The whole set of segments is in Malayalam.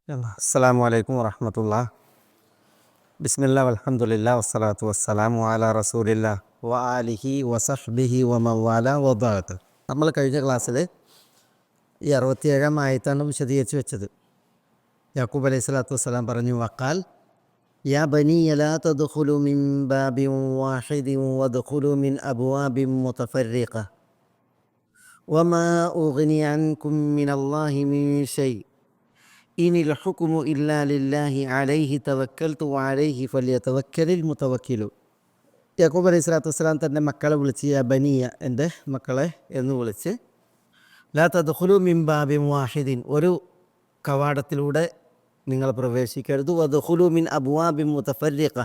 അസ്സലാമു അലൈക്കും വറഹ്മത്തുള്ളാഹി. ബിസ്മില്ലാ വൽഹംദുലില്ലാ വസ്സലാത്തു വസ്സലാമു അലാ റസൂലില്ലാ വ ആലിഹി വസഹ്ബിഹി വമവാല വബഅദ്. നമ്മൾ കഴിഞ്ഞ ക്ലാസ്സിൽ ഈ 67 ആയത്താണ് വിശദീകരിച്ച് വെച്ചത്. യാക്കൂബ് അലൈഹി സ്വലാത്തു വസ്സലാം പറഞ്ഞു, വഖാൽ യാ ബനിയ ലാ തദ്ഖുലു മിൻ ബാബിൻ വാഹിദിൻ വദ്ഖുലു മിൻ അബ്വാബിൻ മുതഫർരിഖ വമാ ഉഗ്നി അൻകും മിനല്ലാഹി മിൻ ഷൈ ഇനിൽ ഹുക്മു ഇല്ലാ ലില്ലാഹി അലൈഹി തവക്കൽതു വഅലൈഹി ഫല്യതവക്കലിൽ മുതവക്കിലു. യാക്കൂബ് അലൈഹി സ്വലാത്തു വസ്സലാം തൻ്റെ മക്കളെ വിളിച്ച് യാ ബനിയ, എൻ്റെ മക്കളെ എന്ന് വിളിച്ച്, ലാ തദ്ഖുലു മിൻ ബാബിൻ വാഹിദിൻ, ഒരു കവാടത്തിലൂടെ നിങ്ങൾ പ്രവേശിക്കരുത്, വദ്ഖുലു മിൻ അബ്വാബിൻ മുതഫർരിഖ,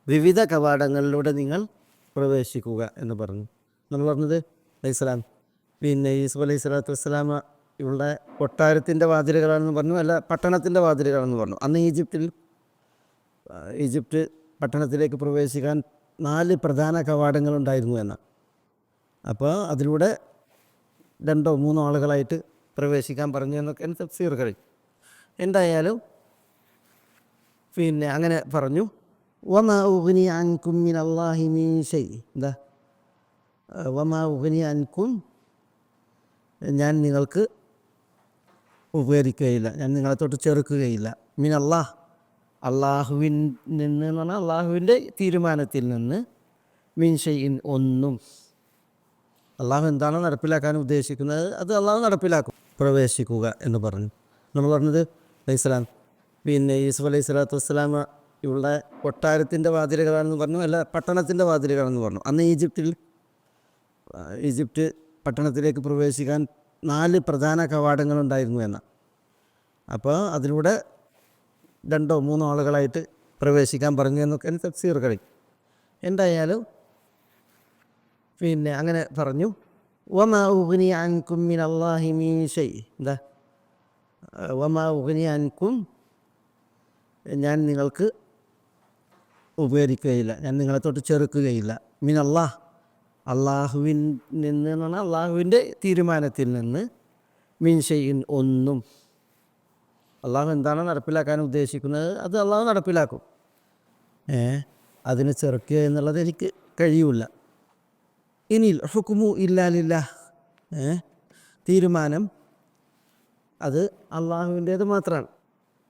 വിവിധ കവാടങ്ങളിലൂടെ നിങ്ങൾ പ്രവേശിക്കുക എന്ന് പറഞ്ഞു. നമ്മൾ പറഞ്ഞത് അലൈഹിസ്സലാം പിന്നെ യൂസുഫ് അലൈഹി സ്വലാത്തു വസ്സലാം ഇവിടെ കൊട്ടാരത്തിൻ്റെ വാതിലുകളാണെന്ന് പറഞ്ഞു, അല്ല പട്ടണത്തിൻ്റെ വാതിലുകളാണെന്ന് പറഞ്ഞു. അന്ന് ഈജിപ്റ്റ് പട്ടണത്തിലേക്ക് പ്രവേശിക്കാൻ 4 പ്രധാന കവാടങ്ങളുണ്ടായിരുന്നു എന്നാണ്. അപ്പോൾ അതിലൂടെ 2 or 3 ആളുകളായിട്ട് പ്രവേശിക്കാൻ പറഞ്ഞു എന്നൊക്കെ തഫ്സീർ കഴിയും. എന്തായാലും പിന്നെ അങ്ങനെ പറഞ്ഞു. വമാ ഉഗ്നി അൻകും മിനല്ലാഹി മിൻ ഷൈ, എന്താ വമാ ഉഗ്നി അൻകും, ഞാൻ നിങ്ങൾക്ക് ഉപകരിക്കുകയില്ല, ഞാൻ നിങ്ങളെ തൊട്ട് ചെറുക്കുകയില്ല, മിനല്ലാഹ്, അള്ളാഹുവിൻ നിന്ന് എന്ന് പറഞ്ഞാൽ അള്ളാഹുവിൻ്റെ തീരുമാനത്തിൽ നിന്ന്, മിൻ ഷൈഇൻ, ഒന്നും. അള്ളാഹു എന്താണോ നടപ്പിലാക്കാൻ ഉദ്ദേശിക്കുന്നത് അത് അള്ളാഹു നടപ്പിലാക്കും. പ്രവേശിക്കുക എന്ന് പറഞ്ഞു. നമ്മൾ പറഞ്ഞത് അലൈഹിസ്സലാം പിന്നെ യൂസുഫ് അലൈഹി സ്വലാത്തു വസ്സലാം ഇവിടെ കൊട്ടാരത്തിൻ്റെ വാതിലുകളാണെന്ന് പറഞ്ഞു, അല്ല പട്ടണത്തിൻ്റെ വാതിലുകളാണെന്ന് പറഞ്ഞു. അന്ന് ഈജിപ്റ്റ് പട്ടണത്തിലേക്ക് പ്രവേശിക്കാൻ 4 പ്രധാന കവാടങ്ങളുണ്ടായിരുന്നു എന്നാണ്. അപ്പോൾ അതിലൂടെ 2 or 3 ആളുകളായിട്ട് പ്രവേശിക്കാൻ പറഞ്ഞു എന്നൊക്കെ തഫ്സീർ കഴിയും. എന്തായാലും പിന്നെ അങ്ങനെ പറഞ്ഞു. വമാ ഉഗ്നി അൻകും മിനല്ലാഹി മിൻ ഷൈ, എന്താ വമാ ഉഗ്നി അൻകും, ഞാൻ നിങ്ങൾക്ക് ഉപകരിക്കുകയില്ല, ഞാൻ നിങ്ങളെ തൊട്ട് ചെറുക്കുകയില്ല, മിനല്ലാഹ്, അള്ളാഹുവിൻ നിന്ന് എന്ന് പറഞ്ഞാൽ അള്ളാഹുവിൻ്റെ തീരുമാനത്തിൽ നിന്ന്, മിൻ ഷൈഇൻ, ഒന്നും. അള്ളാഹു എന്താണോ നടപ്പിലാക്കാൻ ഉദ്ദേശിക്കുന്നത് അത് അള്ളാഹു നടപ്പിലാക്കും. അതിനെ ചെറുക്കുക എന്നുള്ളത് എനിക്ക് കഴിയൂല. ഇനിൽ ഹുക്മു ഇല്ലാ ലില്ലാഹ്, തീരുമാനം അത് അള്ളാഹുവിൻ്റേത് മാത്രമാണ്.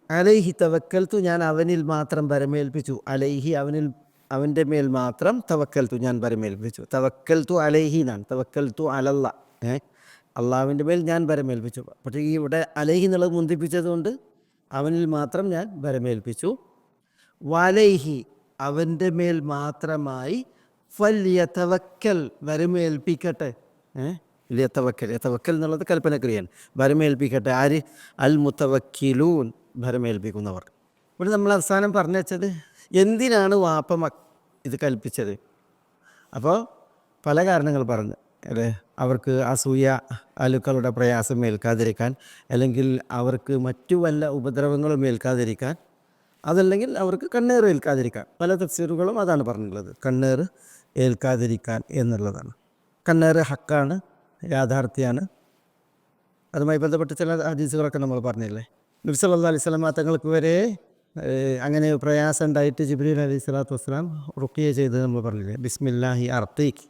അലൈഹി തവക്കൽത്തു, ഞാൻ അവനിൽ മാത്രം ഭരമേൽപ്പിച്ചു. അലൈഹി, അവൻ്റെ മേൽ മാത്രം, തവക്കൽത്തു, ഞാൻ ഭരമേൽപ്പിച്ചു. തവക്കൽത്തു അലൈഹി എന്നാണ്, തവക്കൽത്തു അലല്ലാ, അള്ളാഹുവിൻ്റെ മേൽ ഞാൻ ഭരമേൽപ്പിച്ചു. പക്ഷേ ഈ ഇവിടെ അലൈഹി എന്നുള്ളത് മുന്തിപ്പിച്ചത് കൊണ്ട് അവനിൽ മാത്രം ഞാൻ ഭരമേൽപ്പിച്ചു. വലൈഹി, അവൻ്റെ മേൽ മാത്രമായി, ഫല്യതവക്കൽ, ഭരമേൽപ്പിക്കട്ടെ. യതവക്കൽ എന്നുള്ളത് കൽപ്പനക്രിയയാണ്. ഭരമേൽപ്പിക്കട്ടെ ആര്? അൽ മുതവക്കിലൂൻ, ഭരമേൽപ്പിക്കുന്നവർ. ഇവിടെ നമ്മൾ അവസാനം പറഞ്ഞു വെച്ചത് എന്തിനാണ് വാപ്പ ഇത് കൽപ്പിച്ചത്. അപ്പോൾ പല കാരണങ്ങൾ പറഞ്ഞു, അല്ലേ? അവർക്ക് അസൂയ, അലുക്കളുടെ പ്രയാസം ഏൽക്കാതിരിക്കാൻ, അല്ലെങ്കിൽ അവർക്ക് മറ്റു വല്ല ഉപദ്രവങ്ങളും ഏൽക്കാതിരിക്കാൻ, അതല്ലെങ്കിൽ അവർക്ക് കണ്ണേറ് ഏൽക്കാതിരിക്കാൻ. പല തഫ്സീറുകളും അതാണ് പറഞ്ഞിട്ടുള്ളത്, കണ്ണേറ് ഏൽക്കാതിരിക്കാൻ എന്നുള്ളതാണ്. കണ്ണേറ് ഹക്കാണ്, യാഥാർത്ഥ്യമാണ്. അതുമായി ബന്ധപ്പെട്ട് ചില ഹദീസുകളൊക്കെ നമ്മൾ പറഞ്ഞില്ലേ. നബി സല്ലല്ലാഹു അലൈഹി വസല്ലം തങ്ങൾക്ക് വരെ അങ്ങനെ പ്രയാസം ഉണ്ടായിട്ട് ജിബ്രീൽ അലൈഹി സ്വലാത്തു വസ്സലാം റുഖിയ ചെയ്ത് നമ്മൾ പറഞ്ഞില്ലേ. ബിസ്മില്ലാഹി അർത്തീക്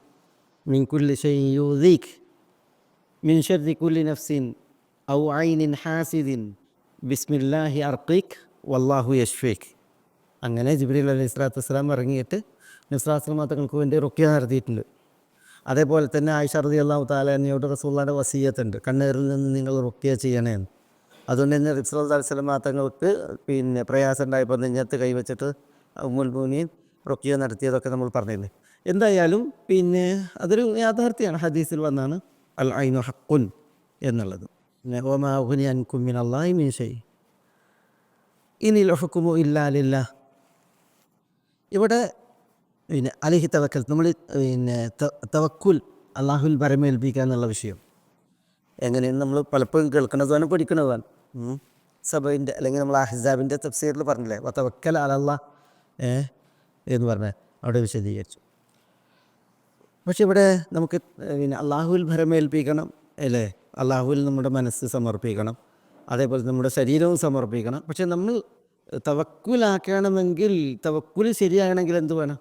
മിൻ കുല്ലി ഷൈഇൻ യൂദീക് മിൻ ശർരി കുല്ലി നഫ്സിൻ ഔ ഐനിൻ ഹാസിദിൻ ബിസ്മില്ലാഹി അർത്തീക് വല്ലാഹു യശ്ഫീക്. അങ്ങനെ ജിബ്രീൽ അലൈഹി സ്വലാത്തു വസ്സലാം ഇറങ്ങിയിട്ട് നബി സല്ലല്ലാഹു അലൈഹി വസല്ലം തങ്ങൾക്ക് വേണ്ടി റുഖിയ നടത്തിയിട്ടുണ്ട്. അതേപോലെ തന്നെ ആയിഷ റളിയല്ലാഹു തആല അൻഹയോട് റസൂലുള്ളാഹിയുടെ വസിയ്യത്തുണ്ട്, കണ്ണേറിൽ നിന്ന് നിങ്ങൾ റുഖിയ ചെയ്യണേന്ന്. അതുകൊണ്ട് തന്നെ നബി സല്ലല്ലാഹു അലൈഹി വസല്ലം തങ്ങൾക്ക് പിന്നെ പ്രയാസം ഉണ്ടായപ്പോൾ നെഞ്ഞത്ത് കൈവച്ചിട്ട് ഉമ്മുൽ മുഅ്മിനീൻ റുഖിയ നടത്തിയതൊക്കെ നമ്മൾ പറഞ്ഞില്ലേ. എന്തായാലും പിന്നെ അതൊരു യാഥാർത്ഥ്യമാണ്, ഹദീസിൽ വന്നാണ് അൽ ഐനു ഹഖുൻ എന്നുള്ളത്. വമാ ഉഗ്നി അൻകും മിനല്ലാഹി മിൻ ഷൈ ഇനിൽ ഹുക്മു ഇല്ലാ ലില്ലാഹ്. ഇവിടെ പിന്നെ അലൈഹി തവക്കൽ, നമ്മൾ പിന്നെ തവക്കുൽ, അള്ളാഹുൽ ഭരമേൽപ്പിക്കുക എന്നുള്ള വിഷയം എങ്ങനെയാണ് നമ്മൾ പലപ്പോഴും കേൾക്കുന്നതാണ്, പഠിക്കുന്നതാണ്. സബയിൻ്റെ അല്ലെങ്കിൽ നമ്മൾ അഹ്സാബിൻ്റെ തഫ്സീറിൽ പറഞ്ഞില്ലേ, വതവക്കൽ അലല്ലാഹ് എന്ന് പറഞ്ഞാൽ അവിടെ വിശദീകരിച്ചു. പക്ഷെ ഇവിടെ നമുക്ക് പിന്നെ അള്ളാഹുവിൽ ഭരമേൽപ്പിക്കണം, അല്ലേ? അള്ളാഹുവിൽ നമ്മുടെ മനസ്സ് സമർപ്പിക്കണം. അതേപോലെ നമ്മുടെ ശരീരവും സമർപ്പിക്കണം. പക്ഷെ നമ്മൾ തവക്കുലാക്കണമെങ്കിൽ, തവക്കുൽ ശരിയാകണമെങ്കിൽ എന്ത് വേണം?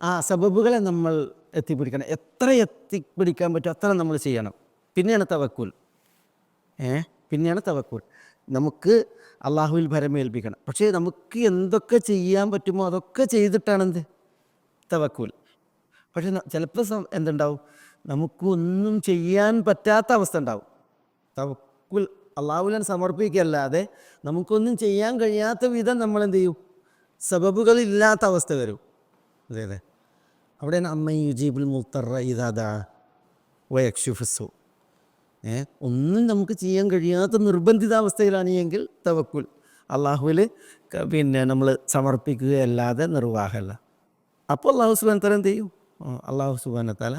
ആ സബബുകളെ നമ്മൾ എത്തിപ്പിടിക്കണം. എത്ര എത്തിപ്പിടിക്കാൻ പറ്റും അത്ര നമ്മൾ ചെയ്യണം. പിന്നെയാണ് തവക്കുൽ. പിന്നെയാണ് തവക്കുൽ. നമുക്ക് അള്ളാഹുവിൽ ഭരമേൽപ്പിക്കണം. പക്ഷേ നമുക്ക് എന്തൊക്കെ ചെയ്യാൻ പറ്റുമോ അതൊക്കെ ചെയ്തിട്ടാണെന്ത് തവക്കുൽ. പക്ഷെ ചിലപ്പോൾ എന്തുണ്ടാവും, നമുക്കൊന്നും ചെയ്യാൻ പറ്റാത്ത അവസ്ഥ ഉണ്ടാവും. തവക്കുൽ അള്ളാഹുവിനെ സമർപ്പിക്കല്ലാതെ നമുക്കൊന്നും ചെയ്യാൻ കഴിയാത്ത വിധം നമ്മൾ എന്ത് ചെയ്യും, സബബുകളില്ലാത്ത അവസ്ഥ വരും. അതെ അതെ, അവിടെയാണ് അമ്മ യുജീബുൽ മുത്തറ ഇദാ വയക്ഷുഫു. ഒന്നും നമുക്ക് ചെയ്യാൻ കഴിയാത്ത നിർബന്ധിതാവസ്ഥയിലാണ് എങ്കിൽ തവക്കുൽ അള്ളാഹുവിൽ പിന്നെ നമ്മൾ സമർപ്പിക്കുകയല്ലാതെ നിർവാഹമല്ല. അപ്പോൾ അള്ളാഹു സുബ്ഹാനഹു വ തആല എന്ത് ചെയ്യും? അള്ളാഹു സുബ്ഹാനഹു വ തആല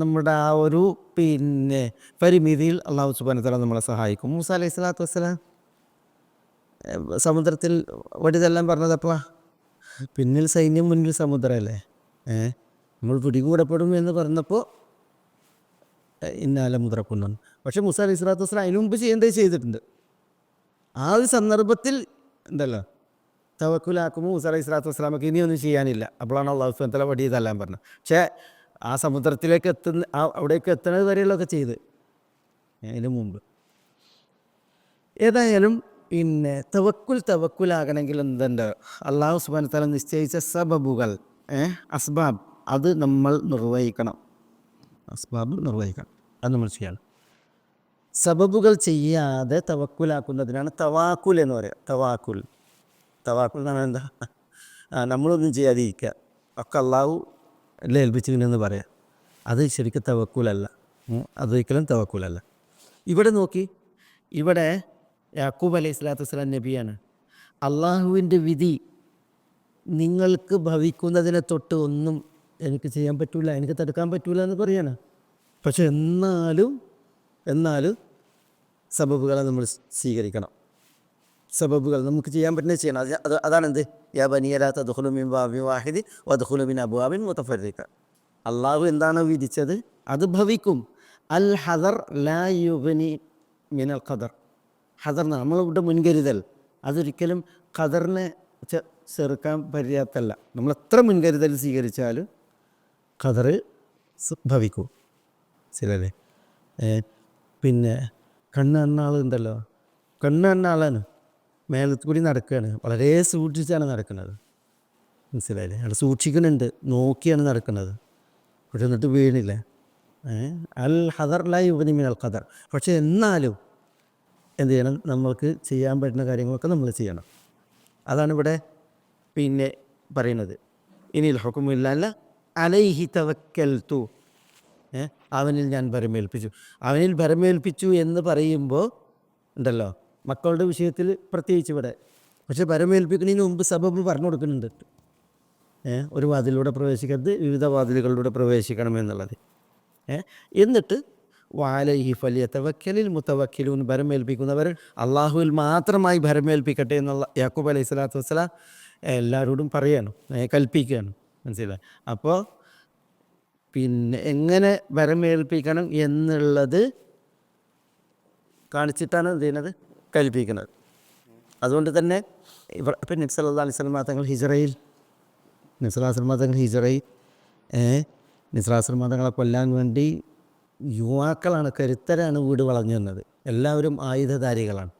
നമ്മുടെ ആ ഒരു പിന്നെ പരിമിതിയിൽ അള്ളാഹു സുബ്ഹാനഹു വ തആല നമ്മളെ സഹായിക്കും. മൂസ അലൈഹി സ്വലാത്തു വസ്സലാം സമുദ്രത്തിൽ വടിതെല്ലാം പറഞ്ഞതപ്പോൾ പിന്നിൽ സൈന്യം മുന്നിൽ സമുദ്രമല്ലേ, നമ്മൾ പിടികൂടപ്പെടും എന്ന് പറഞ്ഞപ്പോൾ ഇന്നാല മുദ്രക്കുന്നു. പക്ഷേ മൂസ അലൈഹി സ്വലാത്തു വസ്സലാം അതിനു മുമ്പ് ചെയ്യേണ്ടത് ചെയ്തിട്ടുണ്ട്. ആ ഒരു സന്ദർഭത്തിൽ ഉണ്ടല്ലോ തവക്കുലാക്കുമ്പോൾ മൂസ അലൈഹി സ്വലാത്തു വസ്സലാമക്ക് ഇനിയൊന്നും ചെയ്യാനില്ല. അപ്പോഴാണ് അള്ളാഹു സുബ്ഹാനഹു വ തആല വടി ഇതെല്ലാം പറഞ്ഞത്. പക്ഷേ ആ സമുദ്രത്തിലേക്ക് അവിടേക്ക് എത്തുന്നത് വരെയുള്ളതൊക്കെ ചെയ്ത് അതിന് മുമ്പ്. ഏതായാലും പിന്നെ തവക്കുലാകണമെങ്കിൽ എന്തുണ്ട്, അള്ളാഹു സുബ്ഹാനഹു വ തആല നിശ്ചയിച്ച സബബുകൾ, അസ്ബാബ്, അത് നമ്മൾ നിർവഹിക്കണം. അസ്ബാബ് നിർവഹിക്കണം, അത് നമ്മൾ ചെയ്യണം. സബബുകൾ ചെയ്യാതെ തവക്കുലാക്കുന്നതിനാണ് തവാക്കുൽ എന്ന് പറയുക. തവാക്കുൽ എന്ന് പറഞ്ഞാൽ എന്താ, നമ്മളൊന്നും ചെയ്യാതിരിക്കുക, ഒക്കെ അള്ളാഹു എല്ലാം ഏൽപ്പിച്ചിരിക്കണമെന്ന് പറയാം. അത് ശരിക്കും തവക്കുലല്ല, അതൊരിക്കലും തവക്കുലല്ല. ഇവിടെ നോക്കി, ഇവിടെ യാക്കൂബ് അലൈഹി സ്വലാത്തു വസ്സലാം നബിയാണ്. അള്ളാഹുവിൻ്റെ വിധി നിങ്ങൾക്ക് ഭവിക്കുന്നതിനെ തൊട്ട് ഒന്നും എനിക്ക് ചെയ്യാൻ പറ്റില്ല, എനിക്ക് തടുക്കാൻ പറ്റില്ല എന്ന് പറയാണ്. പക്ഷെ എന്നാലും സബബുകളെ നമ്മൾ സ്വീകരിക്കണം. സബബുകൾ നമുക്ക് ചെയ്യാൻ പറ്റുന്നത് ചെയ്യണം. അതാണെന്ത്, യാ ബനിയ ലാ തദ്ഖുലൂ മിൻ ബാബിൻ വാഹിദ് വദ്ഖുലൂ മിൻ അബ്വാബിൻ മുതഫർരിഖ. അള്ളാഹു എന്താണോ വിധിച്ചത് അത് ഭവിക്കും. അൽ ഹദർ ലാ യുഗ്നി മിനൽ ഖദർ. ഹദർ നമ്മളിവിടെ മുൻകരുതൽ, അതൊരിക്കലും ഖദറിനെ ചെറുക്കാൻ പര്യാപ്തമല്ല. നമ്മൾ എത്ര മുൻകരുതൽ സ്വീകരിച്ചാലും ഖദർ ഭവിക്കും. ശരിയല്ലേ? പിന്നെ കണ്ണ് കാണുന്ന ആളുണ്ടല്ലോ, കണ്ണ് കാണുന്ന ആളാണ്, മേലത്ത് കൂടി നടക്കുകയാണ്, വളരെ സൂക്ഷിച്ചാണ് നടക്കുന്നത്. മനസ്സിലായില്ലേ? അവിടെ സൂക്ഷിക്കുന്നുണ്ട്, നോക്കിയാണ് നടക്കുന്നത്. പക്ഷെ എന്നിട്ട് വീണില്ല. അൽ ഹദർ ലാ യുഗ്നി മിനൽ ഖദർ. പക്ഷെ എന്നാലും എന്ത് ചെയ്യണം, നമ്മൾക്ക് ചെയ്യാൻ പറ്റുന്ന കാര്യങ്ങളൊക്കെ നമ്മൾ ചെയ്യണം. അതാണ് ഇവിടെ പിന്നെ പറയുന്നത്. ഇനിൽ ഹുക്മു ഇല്ലാ അലൈഹി തവക്കൽതു, അവനിൽ ഞാൻ ഭരമേൽപ്പിച്ചു. അവനിൽ ഭരമേൽപ്പിച്ചു എന്ന് പറയുമ്പോൾ ഉണ്ടല്ലോ, മക്കളുടെ വിഷയത്തിൽ പ്രത്യേകിച്ച് ഇവിടെ. പക്ഷെ ഭരമേൽപ്പിക്കുന്നതിന് മുമ്പ് സബബ് പറഞ്ഞു കൊടുക്കുന്നുണ്ട്. ഒരു വാതിലൂടെ പ്രവേശിക്കരുത്, വിവിധ വാതിലുകളിലൂടെ പ്രവേശിക്കണമെന്നുള്ളത്. എന്നിട്ട് വഅലൈഹി ഫലിയതവക്കലിൽ മുതവക്കിലൂൻ, ഭരമേൽപ്പിക്കുന്നവർ അള്ളാഹുവിൽ മാത്രമായി ഭരമേൽപ്പിക്കട്ടെ എന്നുള്ള യാക്കൂബ് അലൈഹി സ്വലാത്തു വസ്സലാം എല്ലാവരോടും പറയണം, കൽപ്പിക്കുകയാണ്. മനസ്സിലായി? അപ്പോൾ പിന്നെ എങ്ങനെ ഭരമേൽപ്പിക്കണം എന്നുള്ളത് കാണിച്ചിട്ടാണ് എന്ത് ചെയ്യുന്നത്, കൽപ്പിക്കുന്നത്. അതുകൊണ്ട് തന്നെ ഇപ്പം നബി സല്ലല്ലാഹു അലൈഹി വസല്ലം തങ്ങൾ ഹിജ്റയിൽ നബി സല്ലല്ലാഹു അലൈഹി വസല്ലം തങ്ങളെ കൊല്ലാൻ വേണ്ടി യുവാക്കളാണ്, കരുത്തരാണ് വീട് വളഞ്ഞു വന്നത്. എല്ലാവരും ആയുധധാരികളാണ്.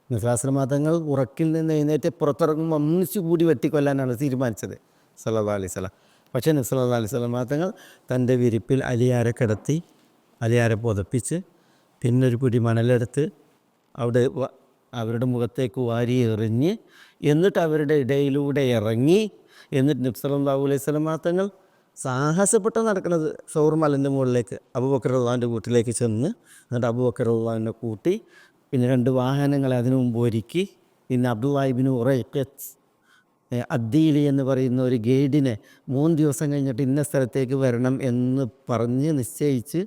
നബി സല്ലല്ലാഹു അലൈഹി വസല്ലം തങ്ങൾ ഉറക്കിൽ നിന്ന് എഴുന്നേറ്റ് പുറത്തിറങ്ങുമ്പോൾ ഒന്നിച്ചു കൂടി വെട്ടിക്കൊല്ലാനാണ് തീരുമാനിച്ചത് സല്ലല്ലാഹു അലൈഹി വസല്ലം. പക്ഷേ നബി സല്ലല്ലാഹു അലൈഹി വസല്ലം തങ്ങൾ തൻ്റെ വിരിപ്പിൽ അലിയാരെ കിടത്തി, അലിയാരെ പുതപ്പിച്ച്, പിന്നൊരു പിടി മണലെടുത്ത് അവിടെ അവരുടെ മുഖത്തേക്ക് വാരി എറിഞ്ഞ്, എന്നിട്ട് അവരുടെ ഇടയിലൂടെ ഇറങ്ങി, എന്നിട്ട് നബി സല്ലല്ലാഹു അലൈഹി വസല്ലം തങ്ങൾ സാഹസപ്പെട്ട് നടക്കുന്നത് സൗർ മലൻ്റെ മുകളിലേക്ക് അബൂബക്കർ റളിയല്ലാഹുവിൻ്റെ വീട്ടിലേക്ക് ചെന്ന്, എന്നിട്ട് അബൂബക്കർ റളിയല്ലാഹുവിനെ കൂട്ടി, പിന്നെ 2 വാഹനങ്ങളെ അതിനു മുമ്പ് ഒരുക്കി, പിന്നെ അബ്ദുല്ലാഹി ഇബ്നു ഉറൈഖത്ത് അദ്ദീലി എന്ന് പറയുന്ന ഒരു ഗൈഡിനെ 3 ദിവസം കഴിഞ്ഞിട്ട് ഇന്ന സ്ഥലത്തേക്ക് വരണം എന്ന് പറഞ്ഞ് നിശ്ചയിച്ച്,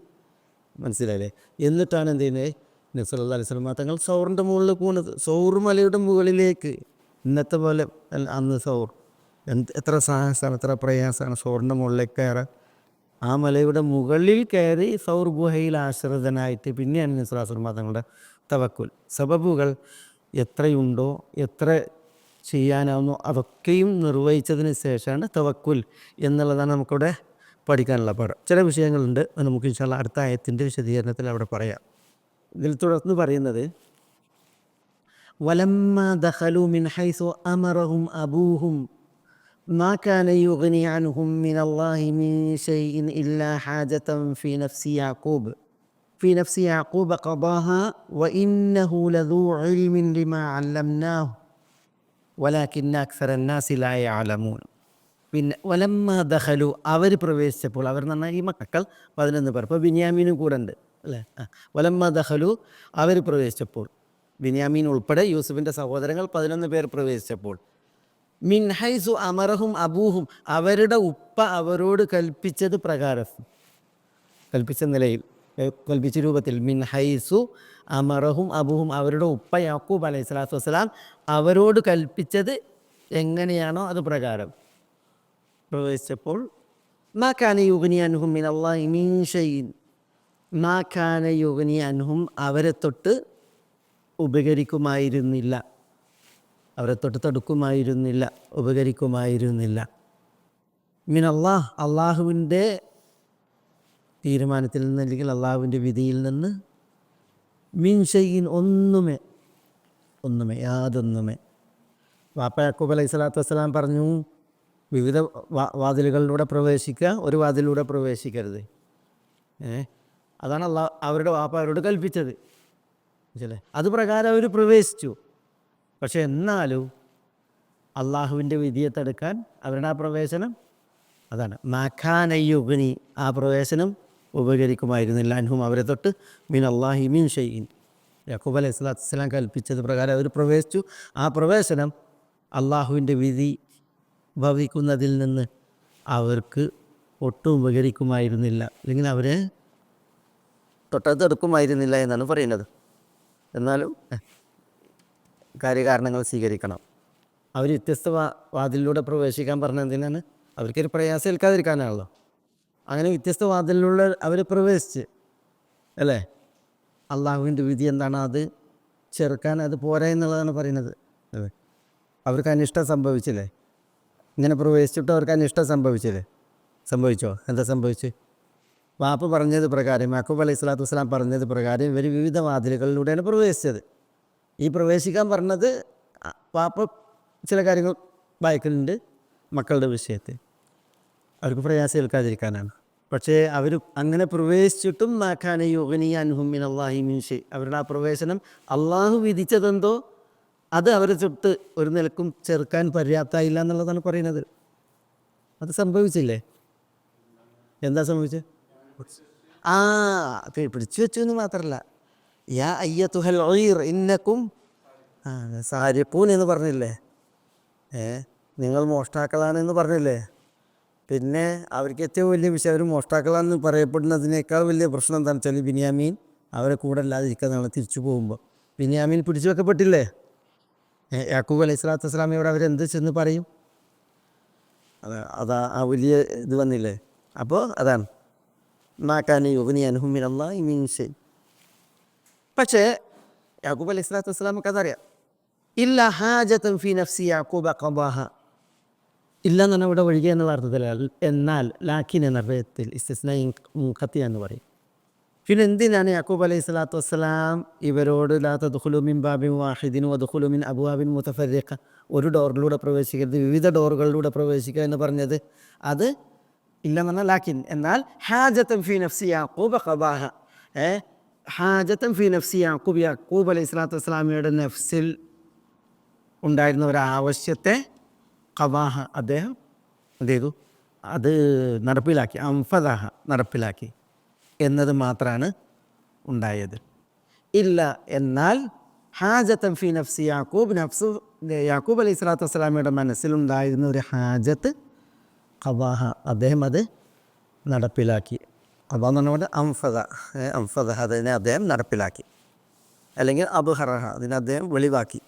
മനസ്സിലായില്ലേ? എന്നിട്ടാണ് എന്ത് ചെയ്യുന്നത്, നബി സല്ലല്ലാഹു അലൈഹി വസല്ലം തങ്ങൾ സൗറിൻ്റെ മുകളിൽ പോകുന്നത്. സൗർ മലയുടെ മുകളിലേക്ക്, ഇന്നത്തെ പോലെ അന്ന് സൗർ എത്ര സാഹസമാണ്, എത്ര പ്രയാസമാണ് സൗറിൻ്റെ മുകളിലേക്ക് കയറാൻ. ആ മലയുടെ മുകളിൽ കയറി സൗർ ഗുഹയിൽ ആശ്രിതനായിട്ട് പിന്നെയാണ് നബി സല്ലല്ലാഹു അലൈഹി വസല്ലം തങ്ങളുടെ തവക്കുൽ. സബബുകൾ എത്രയുണ്ടോ, എത്ര ചെയ്യാനാവുന്നോ അതൊക്കെയും നിർവഹിച്ചതിന് ശേഷമാണ് തവക്കുൽ എന്നുള്ളതാണ് നമുക്കിവിടെ പഠിക്കാനുള്ള പാഠം. ചില വിഷയങ്ങളുണ്ട്, അത് നമുക്ക് ഇൻഷാ അല്ലാഹ് അടുത്ത ആയത്തിൻ്റെ വിശദീകരണത്തിൽ അവിടെ പറയാം. ഇതിൽ തുടർന്ന് പറയുന്നത് വലമ്മ ദഖലു മിൻ ഹൈസു അമറഹും അബൂഹും മാ കാന യുഗ്നി അൻഹും മിനല്ലാഹി മിൻ ശൈഇൻ ഇല്ലാ ഹാജതൻ في نفس يعقوب قضاها وإنه لذو علم لما علمناه ولكن أكثر الناس لا يعلمون. പിന്നെ വലമ്മ ദഖലു അവർ പ്രവേശിച്ചപ്പോൾ, അവർ എന്ന് പറഞ്ഞാൽ ഈ മക്കൾ 11 പേർ, ഇപ്പോൾ ബിന്യാമീനും കൂടെ ഉണ്ട് അല്ലേ. വലമ്മ ദഖലു അവർ പ്രവേശിച്ചപ്പോൾ, ബിന്യാമീൻ ഉൾപ്പെടെ യൂസുഫിൻ്റെ സഹോദരങ്ങൾ 11 പേർ പ്രവേശിച്ചപ്പോൾ, മിൻ ഹൈസു അമറഹും അബൂഹും അവരുടെ ഉപ്പ അവരോട് കൽപ്പിച്ചത് പ്രകാരം, കൽപ്പിച്ച നിലയിൽ, കൽപ്പിച്ച രൂപത്തിൽ, മിൻ ഹൈസു അമറഹും അബൂഹും അവരുടെ ഉപ്പ യാക്കൂബ് അലൈഹി സ്വലാത്തു വസ്സലാം അവരോട് കൽപ്പിച്ചത് എങ്ങനെയാണോ അത് പ്രകാരം പ്രവേശിച്ചപ്പോൾ, മാ കാന യുഗ്നി അൻഹും മിനല്ലാഹി മിൻ ഷൈഇൻ, മാ കാന യുഗ്നി അൻഹും അവരെ തൊട്ട് ഉപകരിക്കുമായിരുന്നില്ല, അവരെ തൊട്ട് തടുക്കുമായിരുന്നില്ല, ഉപകരിക്കുമായിരുന്നില്ല, മിനല്ലാഹ് അള്ളാഹുവിൻ്റെ തീരുമാനത്തിൽ നിന്ന് അല്ലെങ്കിൽ അള്ളാഹുവിൻ്റെ വിധിയിൽ നിന്ന്, മിൻ ഷൈഇൻ ഒന്നുമേ, യാതൊന്നുമേ. വാപ്പ യാക്കൂബ് അലൈഹി സ്വലാത്തു വസ്സലാം പറഞ്ഞു വിവിധ വാതിലുകളിലൂടെ പ്രവേശിക്കുക, ഒരു വാതിലൂടെ പ്രവേശിക്കരുത്. അതാണ് അവരുടെ വാപ്പ അവരോട് കൽപ്പിച്ചത്. മനസ്സിലെ അത് പ്രകാരം അവർ പ്രവേശിച്ചു. പക്ഷെ എന്നാലും അള്ളാഹുവിൻ്റെ വിധിയെ തടുക്കാൻ അവരുടെ ആ പ്രവേശനം, അതാണ് മാഖാന യുഗ്നി, ആ പ്രവേശനം ഉപകരിക്കുമായിരുന്നില്ല, അൻഹും അവരെ തൊട്ട്, മിൻ അല്ലാഹി മിൻ ഷൈഇൻ, യാക്കൂബ് അലൈഹി സ്വലാത്തു വസ്സലാം കൽപ്പിച്ചത് പ്രകാരം അവർ പ്രവേശിച്ചു. ആ പ്രവേശനം അള്ളാഹുവിൻ്റെ വിധി ഭവിക്കുന്നതിൽ നിന്ന് അവർക്ക് ഒട്ടും ഉപകരിക്കുമായിരുന്നില്ല, അല്ലെങ്കിൽ അവരെ തൊട്ടടുക്കുമായിരുന്നില്ല എന്നാണ് പറയുന്നത്. എന്നാലും കാര്യകാരണങ്ങൾ സ്വീകരിക്കണം. അവർ വ്യത്യസ്ത വാതിലിലൂടെ പ്രവേശിക്കാൻ പറഞ്ഞത് എന്തിനാണ്? അവർക്കൊരു പ്രയാസം ഏൽക്കാതിരിക്കാനാണല്ലോ. അങ്ങനെ വ്യത്യസ്ത വാതിലിലുള്ള അവർ പ്രവേശിച്ച് അല്ലേ, അള്ളാഹുവിൻ്റെ വിധി എന്താണ് അത് ചെറുക്കാൻ അത് പോരാ എന്നുള്ളതാണ് പറയുന്നത്. അതെ, അവർക്ക് അനിഷ്ടം സംഭവിച്ചില്ലേ, ഇങ്ങനെ പ്രവേശിച്ചിട്ട് അവർക്ക് അനിഷ്ടം സംഭവിച്ചോ? എന്താ സംഭവിച്ച്? വാപ്പ പറഞ്ഞത് പ്രകാരം, യാക്കൂബ് അലൈഹി സ്വലാത്തു വസ്സലാം പറഞ്ഞത് പ്രകാരം ഇവർ വിവിധ വാതിലുകളിലൂടെയാണ് പ്രവേശിച്ചത്. ഈ പ്രവേശിക്കാൻ പറഞ്ഞത് വാപ്പ ചില കാര്യങ്ങൾ വായിക്കലുണ്ട് മക്കളുടെ വിഷയത്തിൽ, അവർക്ക് പ്രയാസം ഏൽക്കാതിരിക്കാനാണ്. പക്ഷേ അവർ അങ്ങനെ പ്രവേശിച്ചിട്ടും മാ കാന യുഗ്നി അൻഹും മിനല്ലാഹി മിൻ ഷൈ, അവരുടെ ആ പ്രവേശനം അള്ളാഹു വിധിച്ചതെന്തോ അത് അവരെ തൊട്ട് ഒരു നിലക്കും ചെറുക്കാൻ പര്യാപ്തമായില്ല എന്നുള്ളതാണ് പറയുന്നത്. അത് സംഭവിച്ചില്ലേ? എന്താ സംഭവിച്ചത്? പിടിച്ചു വെച്ചു എന്ന് മാത്രമല്ല, യാ അയ്യത്തുഹൽ ഉയർ ഇന്നക്കും സാരിഖൂൻ എന്ന് പറഞ്ഞില്ലേ, നിങ്ങൾ മോഷ്ടാക്കളാണെന്ന് പറഞ്ഞില്ലേ. പിന്നെ അവർക്ക് ഏറ്റവും വലിയ വിഷയം, അവർ മോഷ്ടാക്കളാണെന്ന് പറയപ്പെടുന്നതിനേക്കാൾ വലിയ പ്രശ്നം എന്താണെന്ന് വെച്ചാൽ ബിന്യാമീൻ അവരെ കൂടെ അല്ലാതിരിക്കുന്നതാണ്. തിരിച്ചു പോകുമ്പോൾ ബിന്യാമീൻ പിടിച്ചു വെക്കപ്പെട്ടില്ലേ, യാക്കൂബ് അലൈഹി സ്വലാത്തു വസ്സലാമയോട് അവരെന്ത് ചെന്ന് പറയും? അതാ ആ വലിയ ഇത് വന്നില്ലേ. അപ്പോൾ അതാണ് മാ കാന യുഗ്നി അൻഹും മിനല്ലാഹി മിൻ ഷൈ. പക്ഷേ യാക്കൂബ് അലൈഹി സ്വലാത്തു വസ്സലാമക്ക് അതറിയാം. ഇല്ല ഹാജതൻ ഫി നഫ്സി യാക്കൂബ ഖദാഹ, ഇല്ല എന്ന് പറഞ്ഞാൽ ഇവിടെ ഒഴികെ എന്നുള്ള അർത്ഥത്തിലല്ല, എന്നാൽ ലാക്കിൻ എന്ന അർത്ഥത്തിൽ ഇസ്തിസ്ന മുൻഖത്തി എന്ന് പറയും. പിന്നെ എന്തിനാണ് യാക്കൂബ് അലൈഹി സ്വലാത്തു വസ്സലാം ഇവരോട് ലാ തദ്ഖുലൂ മിൻ ബാബിൻ വാഹിദിൻ വദ്ഖുലൂ മിൻ അബ്വാബിൻ മുതഫർരിഖ, ഒരു ഡോറിലൂടെ പ്രവേശിക്കരുത്, വിവിധ ഡോറുകളിലൂടെ പ്രവേശിക്കുക എന്ന് പറഞ്ഞത്? അത് ഇല്ലെന്ന് പറഞ്ഞാൽ ലാക്കിൻ, എന്നാൽ ഹാജതൻ ഫി നഫ്സി യാക്കൂബ ഖദാഹ, ഹാജതൻ ഫി നഫ്സി യാക്കൂബ്, യാക്കൂബ് അലൈഹി സ്വലാത്തു വസ്സലാമയുടെ നഫ്സിൽ ഉണ്ടായിരുന്ന ഒരാവശ്യത്തെ ഖദാഹ അദ്ദേഹം എന്ത് ചെയ്തു? അത് നടപ്പിലാക്കി, അംഫദഹ നടപ്പിലാക്കി എന്നത് മാത്രമാണ് ഉണ്ടായത്. ഇല്ല എന്നാൽ ഹാജത്തൻ ഫി നഫ്സി യാക്കൂബ്, യാക്കൂബ് അലൈഹി സ്വലാത്തു വസ്സലാമയുടെ മനസ്സിലുണ്ടായിരുന്ന ഒരു ഹാജത്ത് ഖദാഹ, അദ്ദേഹം അത് നടപ്പിലാക്കി. ഖദാ എന്ന് പറഞ്ഞാൽ അംഫദഹ, അതിനെ അദ്ദേഹം നടപ്പിലാക്കി, അല്ലെങ്കിൽ അബ്ഹറഹ, അതിനെ അദ്ദേഹം വെളിവാക്കി.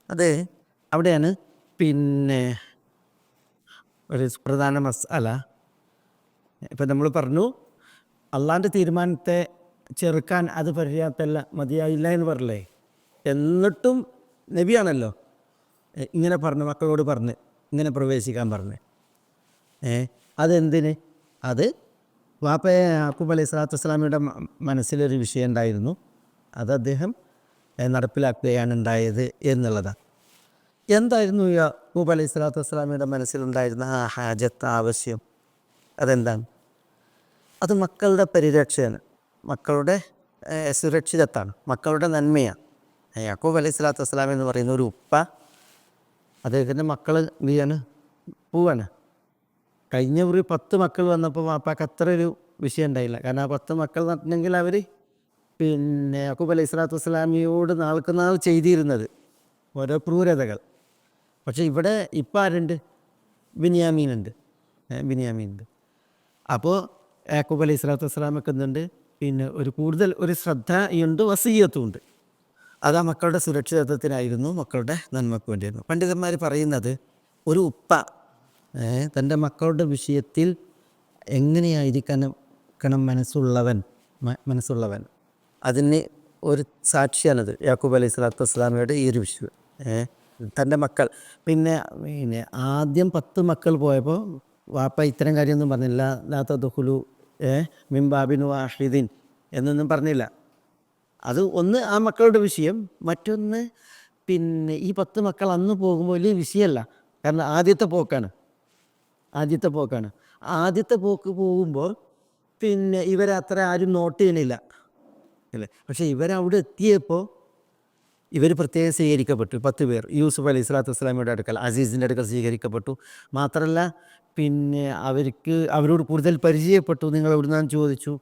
അതെ, അവിടെയാണ് പിന്നെ ഒരു പ്രധാന മസ്അല. ഇപ്പം നമ്മൾ പറഞ്ഞു അള്ളാഹിൻ്റെ തീരുമാനത്തെ ചെറുക്കാൻ അത് പര്യാപ്തമല്ല, മതിയായില്ല എന്ന് പറഞ്ഞില്ലേ. എന്നിട്ടും നബിയാണല്ലോ ഇങ്ങനെ പറഞ്ഞ് മക്കളോട് പറഞ്ഞ് ഇങ്ങനെ പ്രവേശിക്കാൻ പറഞ്ഞ്. അതെന്തിന്? അത് വാപ്പയെ യാക്കൂബ് അലൈഹി സ്വലാത്തു വസ്സലാമയുടെ മനസ്സിലൊരു വിഷയം ഉണ്ടായിരുന്നു, അത് അദ്ദേഹം നടപ്പിലാക്കുകയാണ് ഉണ്ടായത് എന്നുള്ളതാണ്. എന്തായിരുന്നു യാക്കൂബ് അലൈഹി സ്വലാത്തു വസ്സലാമയുടെ മനസ്സിലുണ്ടായിരുന്ന ആ ഹാജത്ത്, ആവശ്യം? അതെന്താണ്? അത് മക്കളുടെ പരിരക്ഷയാണ്, മക്കളുടെ സുരക്ഷിതത്വമാണ്, മക്കളുടെ നന്മയാണ്. യാക്കൂബ് അലൈഹി സ്വലാത്തു വസ്സലാം എന്ന് പറയുന്ന ഒരു ഉപ്പ, അദ്ദേഹത്തിൻ്റെ മക്കൾ എന്ത് ചെയ്യാണ്? പോവാണ്. കഴിഞ്ഞ ഒരു 10 മക്കൾ വന്നപ്പോൾ വാപ്പാക്ക് അത്ര ഒരു വിഷയം ഉണ്ടായില്ല. കാരണം ആ 10 മക്കൾ നടന്നെങ്കിൽ അവർ പിന്നെ യാക്കൂബ് അലൈഹി സ്വലാത്തു വസ്സലാമിയോട് നാൾക്ക് നാൾ ചെയ്തിരുന്നത് ഓരോ ക്രൂരതകൾ. പക്ഷേ ഇവിടെ ഇപ്പം ആരുണ്ട്? ബിനിയാമീനുണ്ട്. ബിനിയാമീനുണ്ട്. അപ്പോൾ യാക്കൂബ് അലൈഹി സ്വലാത്തു വസ്സലാമൊക്കെ എന്തുണ്ട്? പിന്നെ ഒരു കൂടുതൽ ഒരു ശ്രദ്ധയുണ്ട്, വസീയത്തുമുണ്ട്. അത് ആ മക്കളുടെ സുരക്ഷിതത്വത്തിനായിരുന്നു, മക്കളുടെ നന്മയ്ക്ക് വേണ്ടിയായിരുന്നു. പണ്ഡിതന്മാർ പറയുന്നത്, ഒരു ഉപ്പ തൻ്റെ മക്കളുടെ വിഷയത്തിൽ എങ്ങനെയായിരിക്കണം മനസ്സുള്ളവൻ അതിന് ഒരു സാക്ഷിയാണത് യാക്കൂബ് അലൈഹി സ്വലാത്തു വസ്സലാമയുടെ ഈ ഒരു വിഷയം. തൻ്റെ മക്കൾ പിന്നെ ആദ്യം 10 മക്കൾ പോയപ്പോൾ വാപ്പ ഇത്തരം കാര്യമൊന്നും പറഞ്ഞില്ല. ലാ തദ്ഖുലു മിൻ ബാബിൻ വാഹിദിൻ എന്നൊന്നും പറഞ്ഞില്ല. അത് ഒന്ന് ആ മക്കളുടെ വിഷയം. മറ്റൊന്ന് പിന്നെ ഈ 10 മക്കൾ അന്ന് പോകുമ്പോൾ വലിയ വിഷയമല്ല, കാരണം ആദ്യത്തെ പോക്കാണ്. ആദ്യത്തെ പോക്ക് പോകുമ്പോൾ പിന്നെ ഇവരെ അത്ര ആരും നോട്ട് ചെയ്യണില്ല അല്ലേ. പക്ഷേ ഇവരവിടെ എത്തിയപ്പോൾ ഇവർ പ്രത്യേകം സ്വീകരിക്കപ്പെട്ടു. 10 പേർ യൂസുഫ് അലൈഹി സ്വലാത്തു വസ്സലാമയുടെ അടുക്കൽ, അസീസിൻ്റെ അടുക്കൽ സ്വീകരിക്കപ്പെട്ടു. മാത്രമല്ല പിന്നെ അവരോട് കൂടുതൽ പരിചയപ്പെട്ടു. നിങ്ങൾ എവിടുന്നാന്ന് ചോദിച്ചു.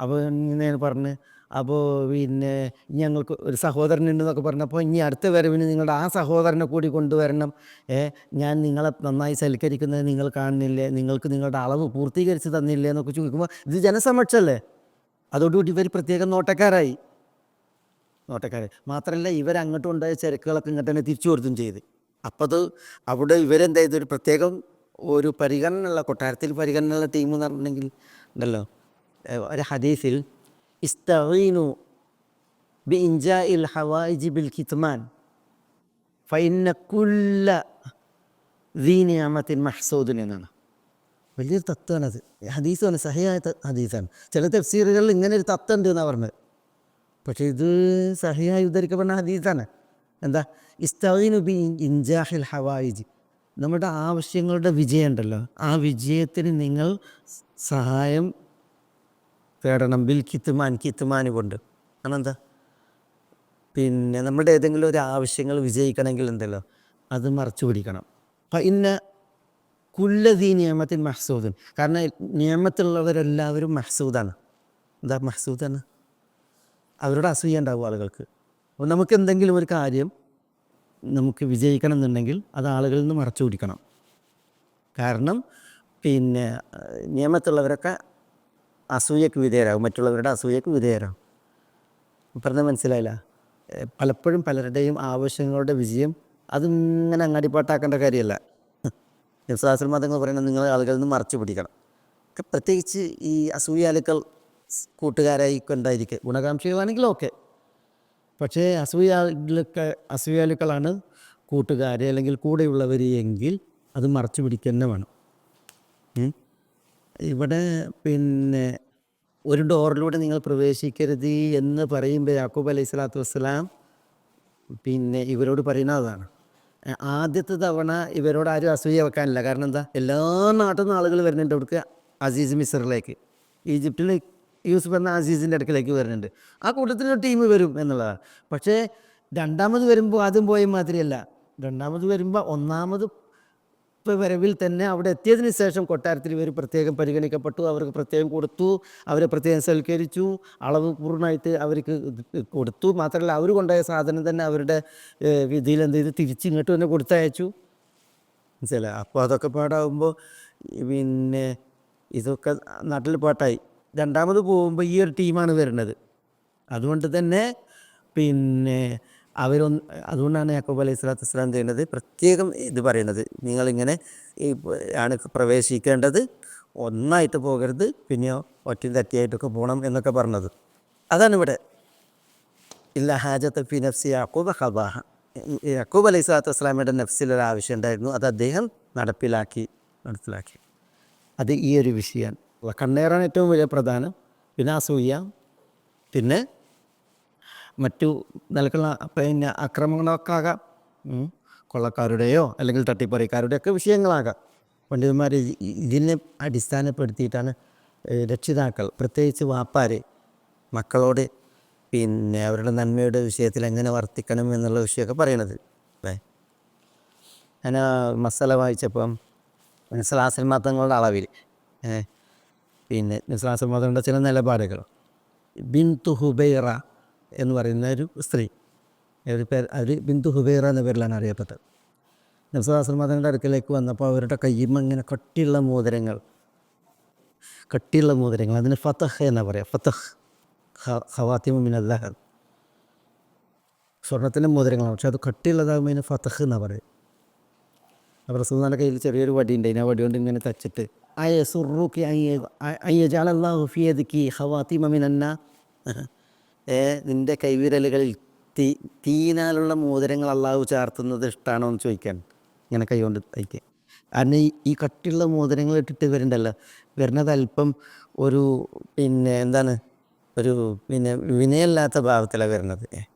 അപ്പോൾ ഇങ്ങനെ പറഞ്ഞ്, അപ്പോൾ പിന്നെ ഞങ്ങൾക്ക് ഒരു സഹോദരനുണ്ടെന്നൊക്കെ പറഞ്ഞപ്പോൾ, ഇനി അടുത്ത വരവിന് നിങ്ങളുടെ ആ സഹോദരനെ കൂടി കൊണ്ടുവരണം, ഞാൻ നിങ്ങളെ നന്നായി സൽക്കരിക്കുന്നത് നിങ്ങൾ കാണുന്നില്ലേ, നിങ്ങൾക്ക് നിങ്ങളുടെ അളവ് പൂർത്തീകരിച്ച് തന്നില്ലേ എന്നൊക്കെ ചോദിക്കുമ്പോൾ ഇത് ജനസമക്ഷമല്ലേ. അതോടുകൂടി ഇവർ പ്രത്യേകം നോട്ടക്കാരായി. മാത്രമല്ല ഇവരങ്ങോട്ട് കൊണ്ടുപോയ ചരക്കുകളൊക്കെ ഇങ്ങോട്ട് തന്നെ തിരിച്ചു കൊടുത്തും ചെയ്ത്. അപ്പോൾ അത് അവിടെ ഇവരെന്താ ഇതൊരു പ്രത്യേകം ഒരു പരിഗണനയുള്ള, കൊട്ടാരത്തിൽ പരിഗണനയുള്ള ടീം എന്ന് പറഞ്ഞിട്ടുണ്ടെങ്കിൽ ഉണ്ടല്ലോ. ഒരു ഹദീസിൽ ഇസ്തഈനു ബി ഇൻജാഇൽ ഹവായിജി ബിൽ കിത്മാൻ ഫഇന്ന കുല്ല ദീ നിഅമത്തിൻ മഹ്സൂദുൻ എന്നാണ്. വലിയൊരു തത്വമാണത്. ഹദീസാണ്, സഹിയായ ഹദീസാണ്. ചില തഫ്സീറുകളിൽ ഇങ്ങനെ ഒരു തത്വം ഉണ്ട് എന്നാണ് പറഞ്ഞത്. പക്ഷേ ഇത് സഹിയായി ഉദ്ധരിക്കപ്പെടുന്ന ഹദീസാണ്. എന്താ? ഇസ്തഈനു ബി ഇൻജാഹിൽ ഹവായിജ്, നമ്മുടെ ആവശ്യങ്ങളുടെ വിജയം ഉണ്ടല്ലോ, ആ വിജയത്തിന് നിങ്ങൾ സഹായം തേടണം. ബിൽ കിത്മാൻ കൊണ്ട്. കാരണം എന്താ? പിന്നെ നമ്മുടെ ഏതെങ്കിലും ഒരു ആവശ്യങ്ങൾ വിജയിക്കണമെങ്കിൽ എന്തല്ലോ അത് മറച്ചു പിടിക്കണം. അപ്പം ഇന്ന കുല്ലദീ നിഅമത്തിൻ മഹ്സൂദൻ, കാരണം നിഅമത്തുള്ളവരെല്ലാവരും മഹ്സൂദാണ്. എന്താ മഹ്സൂദാണ്? അവരോട് അസൂയ ഉണ്ടാവും ആളുകൾക്ക്. അപ്പോൾ നമുക്ക് എന്തെങ്കിലും ഒരു കാര്യം നമുക്ക് വിജയിക്കണം എന്നുണ്ടെങ്കിൽ അത് ആളുകളിൽ നിന്ന് മറച്ചു പിടിക്കണം. കാരണം പിന്നെ നിയമത്തുള്ളവരൊക്കെ അസൂയക്ക് വിധേയരാകും, മറ്റുള്ളവരുടെ അസൂയക്ക് വിധേയരാകും. പറഞ്ഞാൽ മനസ്സിലായില്ല? പലപ്പോഴും പലരുടെയും ആവശ്യങ്ങളുടെ വിജയം അതിങ്ങനെ അങ്ങാടിപ്പാട്ടാക്കേണ്ട കാര്യമല്ല. വിശ്വാസ മതങ്ങൾ പറയുന്നത് നിങ്ങൾ ആളുകളിൽ നിന്ന് മറച്ചു പിടിക്കണം. പ്രത്യേകിച്ച് ഈ അസൂയാലുക്കൾ കൂട്ടുകാരായി കൊണ്ടായിരിക്കും. ഗുണകാംക്ഷികളാണെങ്കിലും ഓക്കെ, പക്ഷേ അസൂയാലുക്കളാണ് കൂട്ടുകാർ അല്ലെങ്കിൽ കൂടെയുള്ളവർ എങ്കിൽ അത് മറച്ചു പിടിക്കുക തന്നെ വേണം. ഇവിടെ പിന്നെ ഒരു ഡോറിലൂടെ നിങ്ങൾ പ്രവേശിക്കരുത് എന്ന് പറയുമ്പോൾ യാക്കൂബ് അലൈഹി സ്വലാത്തു വസ്സലാം പിന്നെ ഇവരോട് പറയുന്നതാണ്. ആദ്യത്തെ തവണ ഇവരോട് ആരും അസൂയ വെക്കാനില്ല. കാരണം എന്താ? എല്ലാ നാട്ടിൽ നിന്ന് ആളുകൾ വരുന്നുണ്ട് അവിടേക്ക്. അസീസ് മിസ്റിലേക്ക്, ഈജിപ്തിൽ യൂസുഫ് എന്ന അസീസിൻ്റെ അടുക്കലേക്ക് വരുന്നുണ്ട്. ആ കൂട്ടത്തിലൊരു ടീം വരും എന്നുള്ളതാണ്. പക്ഷേ രണ്ടാമത് വരുമ്പോൾ ആദ്യം പോയ മാതിരിയല്ല. രണ്ടാമത് വരുമ്പോൾ ഒന്നാമത് വരവിൽ തന്നെ അവിടെ എത്തിയതിന് ശേഷം കൊട്ടാരത്തിൽ ഇവർ പ്രത്യേകം പരിഗണിക്കപ്പെട്ടു, അവർക്ക് പ്രത്യേകം കൊടുത്തു, അവരെ പ്രത്യേകം സൽക്കരിച്ചു, അളവ് പൂർണ്ണമായിട്ട് അവർക്ക് കൊടുത്തു. മാത്രമല്ല അവർ കൊണ്ടുപോയ സാധനം തന്നെ അവരുടെ വിധിയിൽ എന്ത് ചെയ്ത് തിരിച്ചിങ്ങോട്ട് തന്നെ കൊടുത്തയച്ചു. മനസ്സിലായി? അപ്പോൾ അതൊക്കെ പാടാകുമ്പോൾ പിന്നെ ഇതൊക്കെ നാട്ടിൽ പാട്ടായി. രണ്ടാമത് പോകുമ്പോൾ ഈ ഒരു ടീമാണ് വരുന്നത്. അതുകൊണ്ട് തന്നെ പിന്നെ അതുകൊണ്ടാണ് യാക്കൂബ് അലൈഹി സ്വലാത്തു വസ്സലാം ചെയ്യുന്നത്, പ്രത്യേകം ഇത് പറയുന്നത്, നിങ്ങളിങ്ങനെ ആണ് പ്രവേശിക്കേണ്ടത്, ഒന്നായിട്ട് പോകരുത്, പിന്നെയോ ഒറ്റയും തെറ്റിയായിട്ടൊക്കെ പോകണം എന്നൊക്കെ പറഞ്ഞത്. അതാണ് ഇവിടെ ഇല്ല ഹാജത്ത് ഫി നഫ്സി യാക്കൂബ ഖദാഹ. യാക്കൂബ് അലൈഹി സ്വലാത്തു വസ്സലാമയുടെ നഫ്സിലൊരു ആവശ്യം ഉണ്ടായിരുന്നു, അത് അദ്ദേഹം നടപ്പിലാക്കി. അത് ഈ ഒരു വിഷയമാണ്. കണ്ണേറാണ് ഏറ്റവും വലിയ പ്രധാനം, പിന്നെ അസൂയ, പിന്നെ മറ്റു നിലക്കുള്ള പിന്നെ അക്രമങ്ങളൊക്കെ ആകാം, കൊള്ളക്കാരുടെയോ അല്ലെങ്കിൽ തട്ടിപ്പറിക്കാരുടെയൊക്കെ വിഷയങ്ങളാകാം. പണ്ഡിതന്മാർ ഇതിനെ അടിസ്ഥാനപ്പെടുത്തിയിട്ടാണ് രക്ഷിതാക്കൾ, പ്രത്യേകിച്ച് വാപ്പാർ മക്കളോട് പിന്നെ അവരുടെ നന്മയുടെ വിഷയത്തിൽ എങ്ങനെ വർത്തിക്കണം എന്നുള്ള വിഷയമൊക്കെ പറയണത്. ഞാൻ മസാല വായിച്ചപ്പം നിസ്ലാസൽ തങ്ങളുടെ അളവിൽ പിന്നെ നിസ്ലാസൽ മതങ്ങളുടെ ചില നിലപാടുകൾ. ബിന്തു ഹുബൈറ എന്ന് പറയുന്ന ഒരു സ്ത്രീ, ഒരു പേര്, അവർ ബിന്തു ഹുബൈറ എന്ന പേരിലാണ് അറിയപ്പെട്ടത്. നിസ്ലാസൽ മതങ്ങളുടെ അടുക്കലേക്ക് വന്നപ്പോൾ അവരുടെ കയ്യുമ്മ ഇങ്ങനെ കട്ടിയുള്ള മോതിരങ്ങൾ, അതിന് ഫതഹ് എന്നാണ് പറയുക. ഫതഹ് ഖവാത്തിമു മിനൽ ദഹബ്, സ്വർണ്ണത്തിൻ്റെ മോതിരങ്ങളാണ്, പക്ഷെ അത് കട്ടിയുള്ളതാകുമ്പോൾ അതിന് ഫതഹ് എന്നാണ് പറയുക. അപ്പോൾ റസൂലുള്ളാഹിയുടെ കയ്യിൽ ചെറിയൊരു വടി ഉണ്ട്, അതിനെ വടി കൊണ്ട് ഇങ്ങനെ തച്ചിട്ട് അയസുറുക്കി അയ്യജഅലല്ലാഹു ഫീ യദികി ഖവാത്തിമ മിനന്നാർ, നിൻ്റെ കൈവിരലുകളിൽ തീനാലുള്ള മോതിരങ്ങൾ അള്ളാഹു ചാർത്തുന്നത് ഇഷ്ടമാണോ എന്ന് ചോദിക്കാൻ, ഇങ്ങനെ കൈ കൊണ്ട് തയ്ക്കുക. കാരണം ഈ കട്ടിയുള്ള മോതിരങ്ങൾ ഇട്ടിട്ട് വരുന്നുണ്ടല്ലോ, വരുന്നത് അല്പം ഒരു പിന്നെ എന്താണ്, ഒരു പിന്നെ വിനയമില്ലാത്ത ഭാവത്തിലാണ് വരുന്നത്.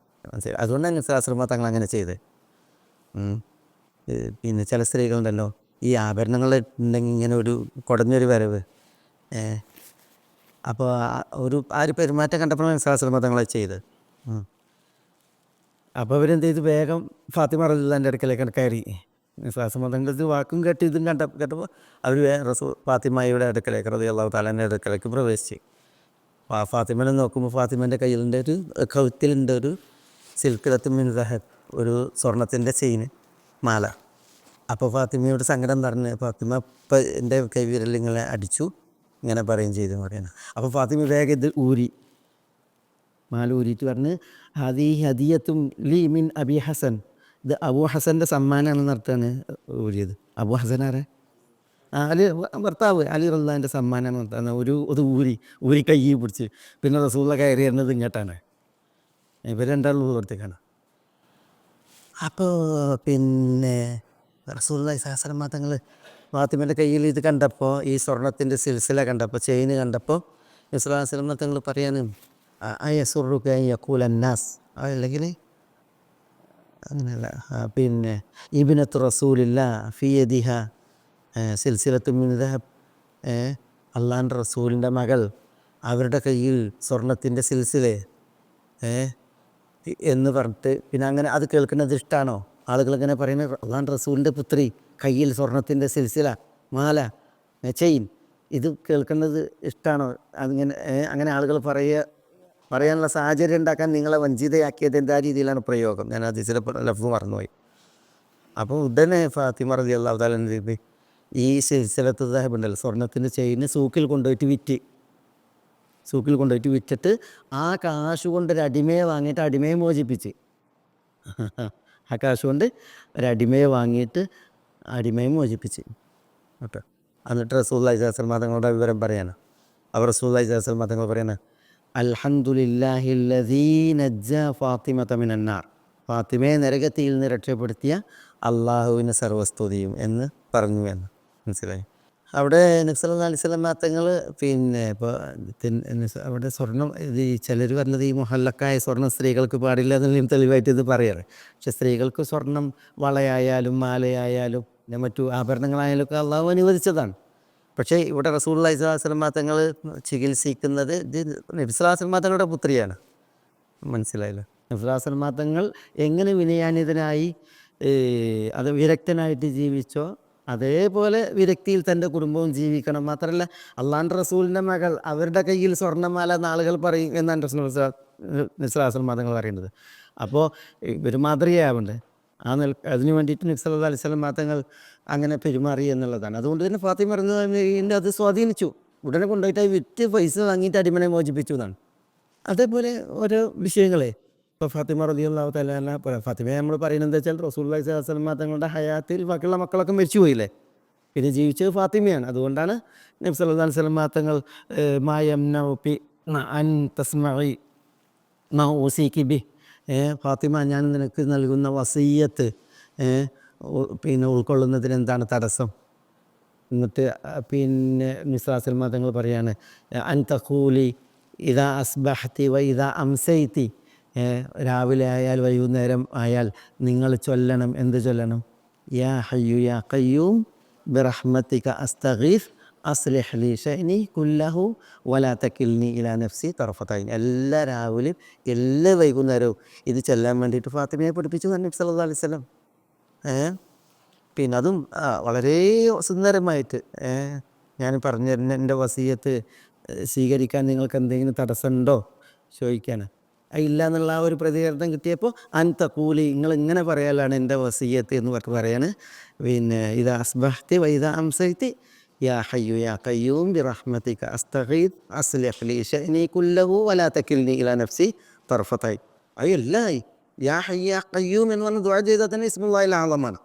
മനസ്സിലായി? അതുകൊണ്ടാണ് ശാസ്ത്രമ തങ്ങൾ അങ്ങനെ ചെയ്ത്. പിന്നെ ചില സ്ത്രീകളുണ്ടല്ലോ, ഈ ആഭരണങ്ങൾ ഉണ്ടെങ്കിൽ ഇങ്ങനെ ഒരു കുടഞ്ഞൊരു വരവ്, അപ്പോൾ ആ ഒരു പെരുമാറ്റം കണ്ടപ്പോഴാണ് ശാസ്ത്രമ തങ്ങളെ ചെയ്ത്. അപ്പോൾ അവരെന്ത് ചെയ്തു, വേഗം ഫാത്തിമ റളിയല്ലാഹുവിൻ്റെ അടുക്കലേക്ക് കയറി. ശാസ്ത്രമതങ്ങളുടെ വാക്കും കേട്ട് ഇതും കേട്ടപ്പോൾ അവർ ഫാത്തിമയുടെ അടുക്കലേക്ക് റളിയല്ലാഹു തആലയുടെ അടുക്കലേക്ക് പ്രവേശിച്ചു. ഫാത്തിമനെ നോക്കുമ്പോൾ ഫാത്തിമേൻ്റെ കയ്യിലുണ്ട്, ഒരു കഴുത്തിലുണ്ട് ഒരു സിൽക്കിലത്തും മിൻ ദഹബ്, ഒരു സ്വർണത്തിൻ്റെ ചെയിന് മാല. അപ്പോൾ ഫാത്തിമയോട് സങ്കടം പറഞ്ഞ്, ഫാത്തിമ ഇപ്പം എൻ്റെ കൈവിരലിങ്ങനെ അടിച്ചു, ഇങ്ങനെ പറയുകയും ചെയ്തു പറയുന്നത്. അപ്പോൾ ഫാത്തിമ വേഗം ഇത് ഊരി, മാല ഊരിയിട്ട് പറഞ്ഞ് ഹദീ ഹദിയത്തും ലീ മിൻ അബി ഹസൻ, ഇത് അബൂ ഹസൻ്റെ സമ്മാനമാണെന്ന് നടത്താണ് ഊരിയത്. അബൂ ഹസൻ ആരെ? അലി ഭർത്താവ് അലി റളിയല്ലാഹുവിൻ്റെ സമ്മാനമാണ് നടത്താണ്. അത് ഊരി കൈ പിടിച്ച്. പിന്നെ റസൂലുള്ള കയറി വരുന്നത് ഇങ്ങോട്ടാണ്, ഇവർ രണ്ടാളും കൊടുത്തേക്കാണ്. അപ്പോൾ പിന്നെ റസൂലുള്ളാഹി സ്വല്ലല്ലാഹു അലൈഹി വസല്ലം തങ്ങൾ ഫാത്തിമയുടെ കയ്യിൽ ഇത് കണ്ടപ്പോൾ, ഈ സ്വർണത്തിൻ്റെ സിൽസില കണ്ടപ്പോൾ, ചെയിന് കണ്ടപ്പോൾ നബി സ്വല്ലല്ലാഹു അലൈഹി വസല്ലം തങ്ങൾ പറയാനും അയസുറുക അൻ യഖൂല അന്നാസ്, അല്ലെങ്കിൽ അങ്ങനെയല്ല, പിന്നെ ഇബ്നത്തു റസൂലില്ലാഹ് ഫീ യദിഹ സിൽസിലത്തു മിൻ ദഹബ്, അള്ളാൻ്റെ റസൂലിൻ്റെ മകൾ, അവരുടെ കയ്യിൽ സ്വർണത്തിൻ്റെ സിൽസിലെ എന്ന് പറഞ്ഞിട്ട്, പിന്നെ അങ്ങനെ അത് കേൾക്കുന്നത് ഇഷ്ടമാണോ? ആളുകളിങ്ങനെ പറയുന്നത്, അള്ളാൻ്റെ റസൂലിൻ്റെ പുത്രി കയ്യിൽ സ്വർണത്തിൻ്റെ സിൽസില, മാല, ചെയിൻ, ഇത് കേൾക്കുന്നത് ഇഷ്ടമാണോ? അങ്ങനെ ആളുകൾ പറയാനുള്ള സാഹചര്യം ഉണ്ടാക്കാൻ നിങ്ങളെ വഞ്ചിതയാക്കിയത് എന്താ രീതിയിലാണ് പ്രയോഗം. ഞാൻ ഹദീസിൽ ലഫ്സ് മറന്നുപോയി. അപ്പോൾ ഉടനെ ഫാത്തിമ റളിയല്ലാഹു തആല എന്ത്, ഈ സിൽസിലത്ത് ദഹബ് ഉണ്ടല്ലോ, സ്വർണത്തിൻ്റെ ചെയിന് സൂക്കിൽ കൊണ്ടുപോയിട്ട് വിറ്റിട്ട് ആ കാശ് കൊണ്ട് ഒരു അടിമയെ വാങ്ങിയിട്ട് അടിമയെ മോചിപ്പിച്ച്, ആ കാശ് കൊണ്ട് ഒരടിമയെ വാങ്ങിയിട്ട് അടിമയെ മോചിപ്പിച്ച് കേട്ടോ. എന്നിട്ട് റസൂലുള്ളാഹി സ്വല്ലല്ലാഹു അലൈഹി വസല്ലം തങ്ങളുടെ വിവരം പറയാണ്. അവർ റസൂലുള്ളാഹി സ്വല്ലല്ലാഹു അലൈഹി വസല്ലം തങ്ങൾ പറയാണ്, അൽഹംദുലില്ലാഹി ലദീ നജ്ജാ ഫാത്തിമത മിനന്നാർ, ഫാത്തിമയെ നരകത്തിൽ നിന്ന് രക്ഷപ്പെടുത്തിയ അള്ളാഹുവിന് സർവസ്തുതിയും എന്ന് പറഞ്ഞു എന്ന് മനസ്സിലായി. അവിടെ നബി സല്ലല്ലാഹു അലൈഹി വസല്ലം തങ്ങൾ പിന്നെ ഇപ്പോൾ അവിടെ സ്വർണം, ഇത് ചിലർ പറഞ്ഞത് ഈ മുഹല്ലക്കായ സ്വർണ്ണം സ്ത്രീകൾക്ക് പാടില്ല എന്നുള്ളതും തെളിവായിട്ട് ഇത് പറയാറ്. പക്ഷെ സ്ത്രീകൾക്ക് സ്വർണം വളയായാലും മാലയായാലും പിന്നെ മറ്റു ആഭരണങ്ങളായാലും ഒക്കെ അള്ളാഹു അനുവദിച്ചതാണ്. പക്ഷേ ഇവിടെ റസൂലുള്ളാഹി സ്വല്ലല്ലാഹു അലൈഹി വസല്ലം തങ്ങൾ ചികിത്സിക്കുന്നത് ഇത് നബി സല്ലല്ലാഹു അലൈഹി വസല്ലം തങ്ങളുടെ പുത്രിയാണ്. മനസ്സിലായല്ലോ? നബി സല്ലല്ലാഹു അലൈഹി വസല്ലം തങ്ങൾ എങ്ങനെ വിനയാനിതനായി അത് വിരക്തനായിട്ട് ജീവിച്ചോ അതേപോലെ വിരക്തിയിൽ തൻ്റെ കുടുംബവും ജീവിക്കണം. മാത്രമല്ല അള്ളാൻ്റെ റസൂലിൻ്റെ മകൾ, അവരുടെ കയ്യിൽ സ്വർണ്ണമാല നാളുകൾ പറയും എന്നാണ് നബി സല്ലല്ലാഹു അലൈഹി വസല്ലം തങ്ങൾ പറയുന്നത്. അപ്പോൾ ഒരു മാതൃകയാവണ്ടേ, അതിന് വേണ്ടിയിട്ട് നബി സല്ലല്ലാഹു അലൈഹി വസല്ലം തങ്ങൾ അങ്ങനെ പെരുമാറി എന്നുള്ളതാണ്. അതുകൊണ്ട് തന്നെ ഫാത്തിമ പറയുന്നത് അത് സ്വാധീനിച്ചു. ഉടനെ കൊണ്ടുപോയിട്ട് വിറ്റ് പൈസ വാങ്ങിയിട്ട് അടിമനെ മോചിപ്പിച്ചു എന്നാണ്. അതേപോലെ ഓരോ വിഷയങ്ങളെ ഇപ്പോൾ ഫാത്തിമ റളിയല്ലാഹു തആല അൻഹ, ഫാത്തിമയെ നമ്മൾ പറയുന്നത് എന്താ വെച്ചാൽ റസൂലുള്ളാഹി സ്വല്ലല്ലാഹു അലൈഹി വസല്ലം തങ്ങളുടെ ഹയാത്തിൽ ബാക്കിയുള്ള മക്കളൊക്കെ മരിച്ചു പോയില്ലേ, പിന്നെ ജീവിച്ചത് ഫാത്തിമയാണ്. അതുകൊണ്ടാണ് നബി സല്ലല്ലാഹു അലൈഹി വസല്ലം തങ്ങൾ മാ യംനഉ അൻ തസ്മഇ മാ ഊസിക്ക് ബി, ഫാത്തിമ ഞാൻ നിനക്ക് നൽകുന്ന വസീയത്ത് പിന്നെ ഉൾക്കൊള്ളുന്നതിന് എന്താണ് തടസ്സം? എന്നിട്ട് പിന്നെ നിസ്ലാസൽമാ തങ്ങൾ പറയാണ് അൻ തഖൂലി ഇദാ അസ്ബഹത്തി വ ഇദാ അംസൈത്തി, രാവിലെ ആയാൽ വൈകുന്നേരം ആയാൽ നിങ്ങൾ ചൊല്ലണം. എന്ത് ചൊല്ലണം? യാ ഹയ്യു യാ ഖയ്യൂം ബിറഹ്മതിക അസ്തഗീസ് അസ്ലിഹ് ലി ശഅനി കുല്ലഹു വലാ തകിൽനി ഇലാ നഫ്സി തറഫത ഐൻ. എല്ലാ രാവിലെയും എല്ലാ വൈകുന്നേരവും ഇത് ചൊല്ലാൻ വേണ്ടിയിട്ട് ഫാത്തിമയെ പഠിപ്പിച്ചു നബി സല്ലല്ലാഹു അലൈഹി വസല്ലം. പിന്നെ അതും വളരെ സുന്ദരമായിട്ട് ഞാൻ പറഞ്ഞു തരുന്ന എൻ്റെ വസീയത്ത് സ്വീകരിക്കാൻ നിങ്ങൾക്ക് എന്തെങ്കിലും തടസ്സമുണ്ടോ ചോദിക്കാൻ. ഇല്ല എന്നുള്ള ആ ഒരു പ്രതികരണം കിട്ടിയപ്പോൾ അൻത കൂലി, നിങ്ങൾ ഇങ്ങനെ പറയാലാണ് എൻ്റെ വസീയത്ത് എന്ന് പറഞ്ഞ് പറയാണ്. പിന്നെ ഇത് അസ്ബഹ്തി വൈദ അംസൈത്തി യാ ഹയ്യു യാ ഖയ്യൂം ബിറഹ്മതിക അസ്തഗീസ് അസ്ലിഹ് ലി ശഅനി കുല്ലഹു വലാ തകിൽനി ഇലാ നഫ്സി തർഫത ഐൻ. അയ്യല്ല, യാ ഹയ്യു യാ ഖയ്യൂം എന്ന് പറഞ്ഞ് ദുആ ചെയ്താൽ തന്നെ ഇസ്മുല്ലാഹിൽ ആളമാണ്.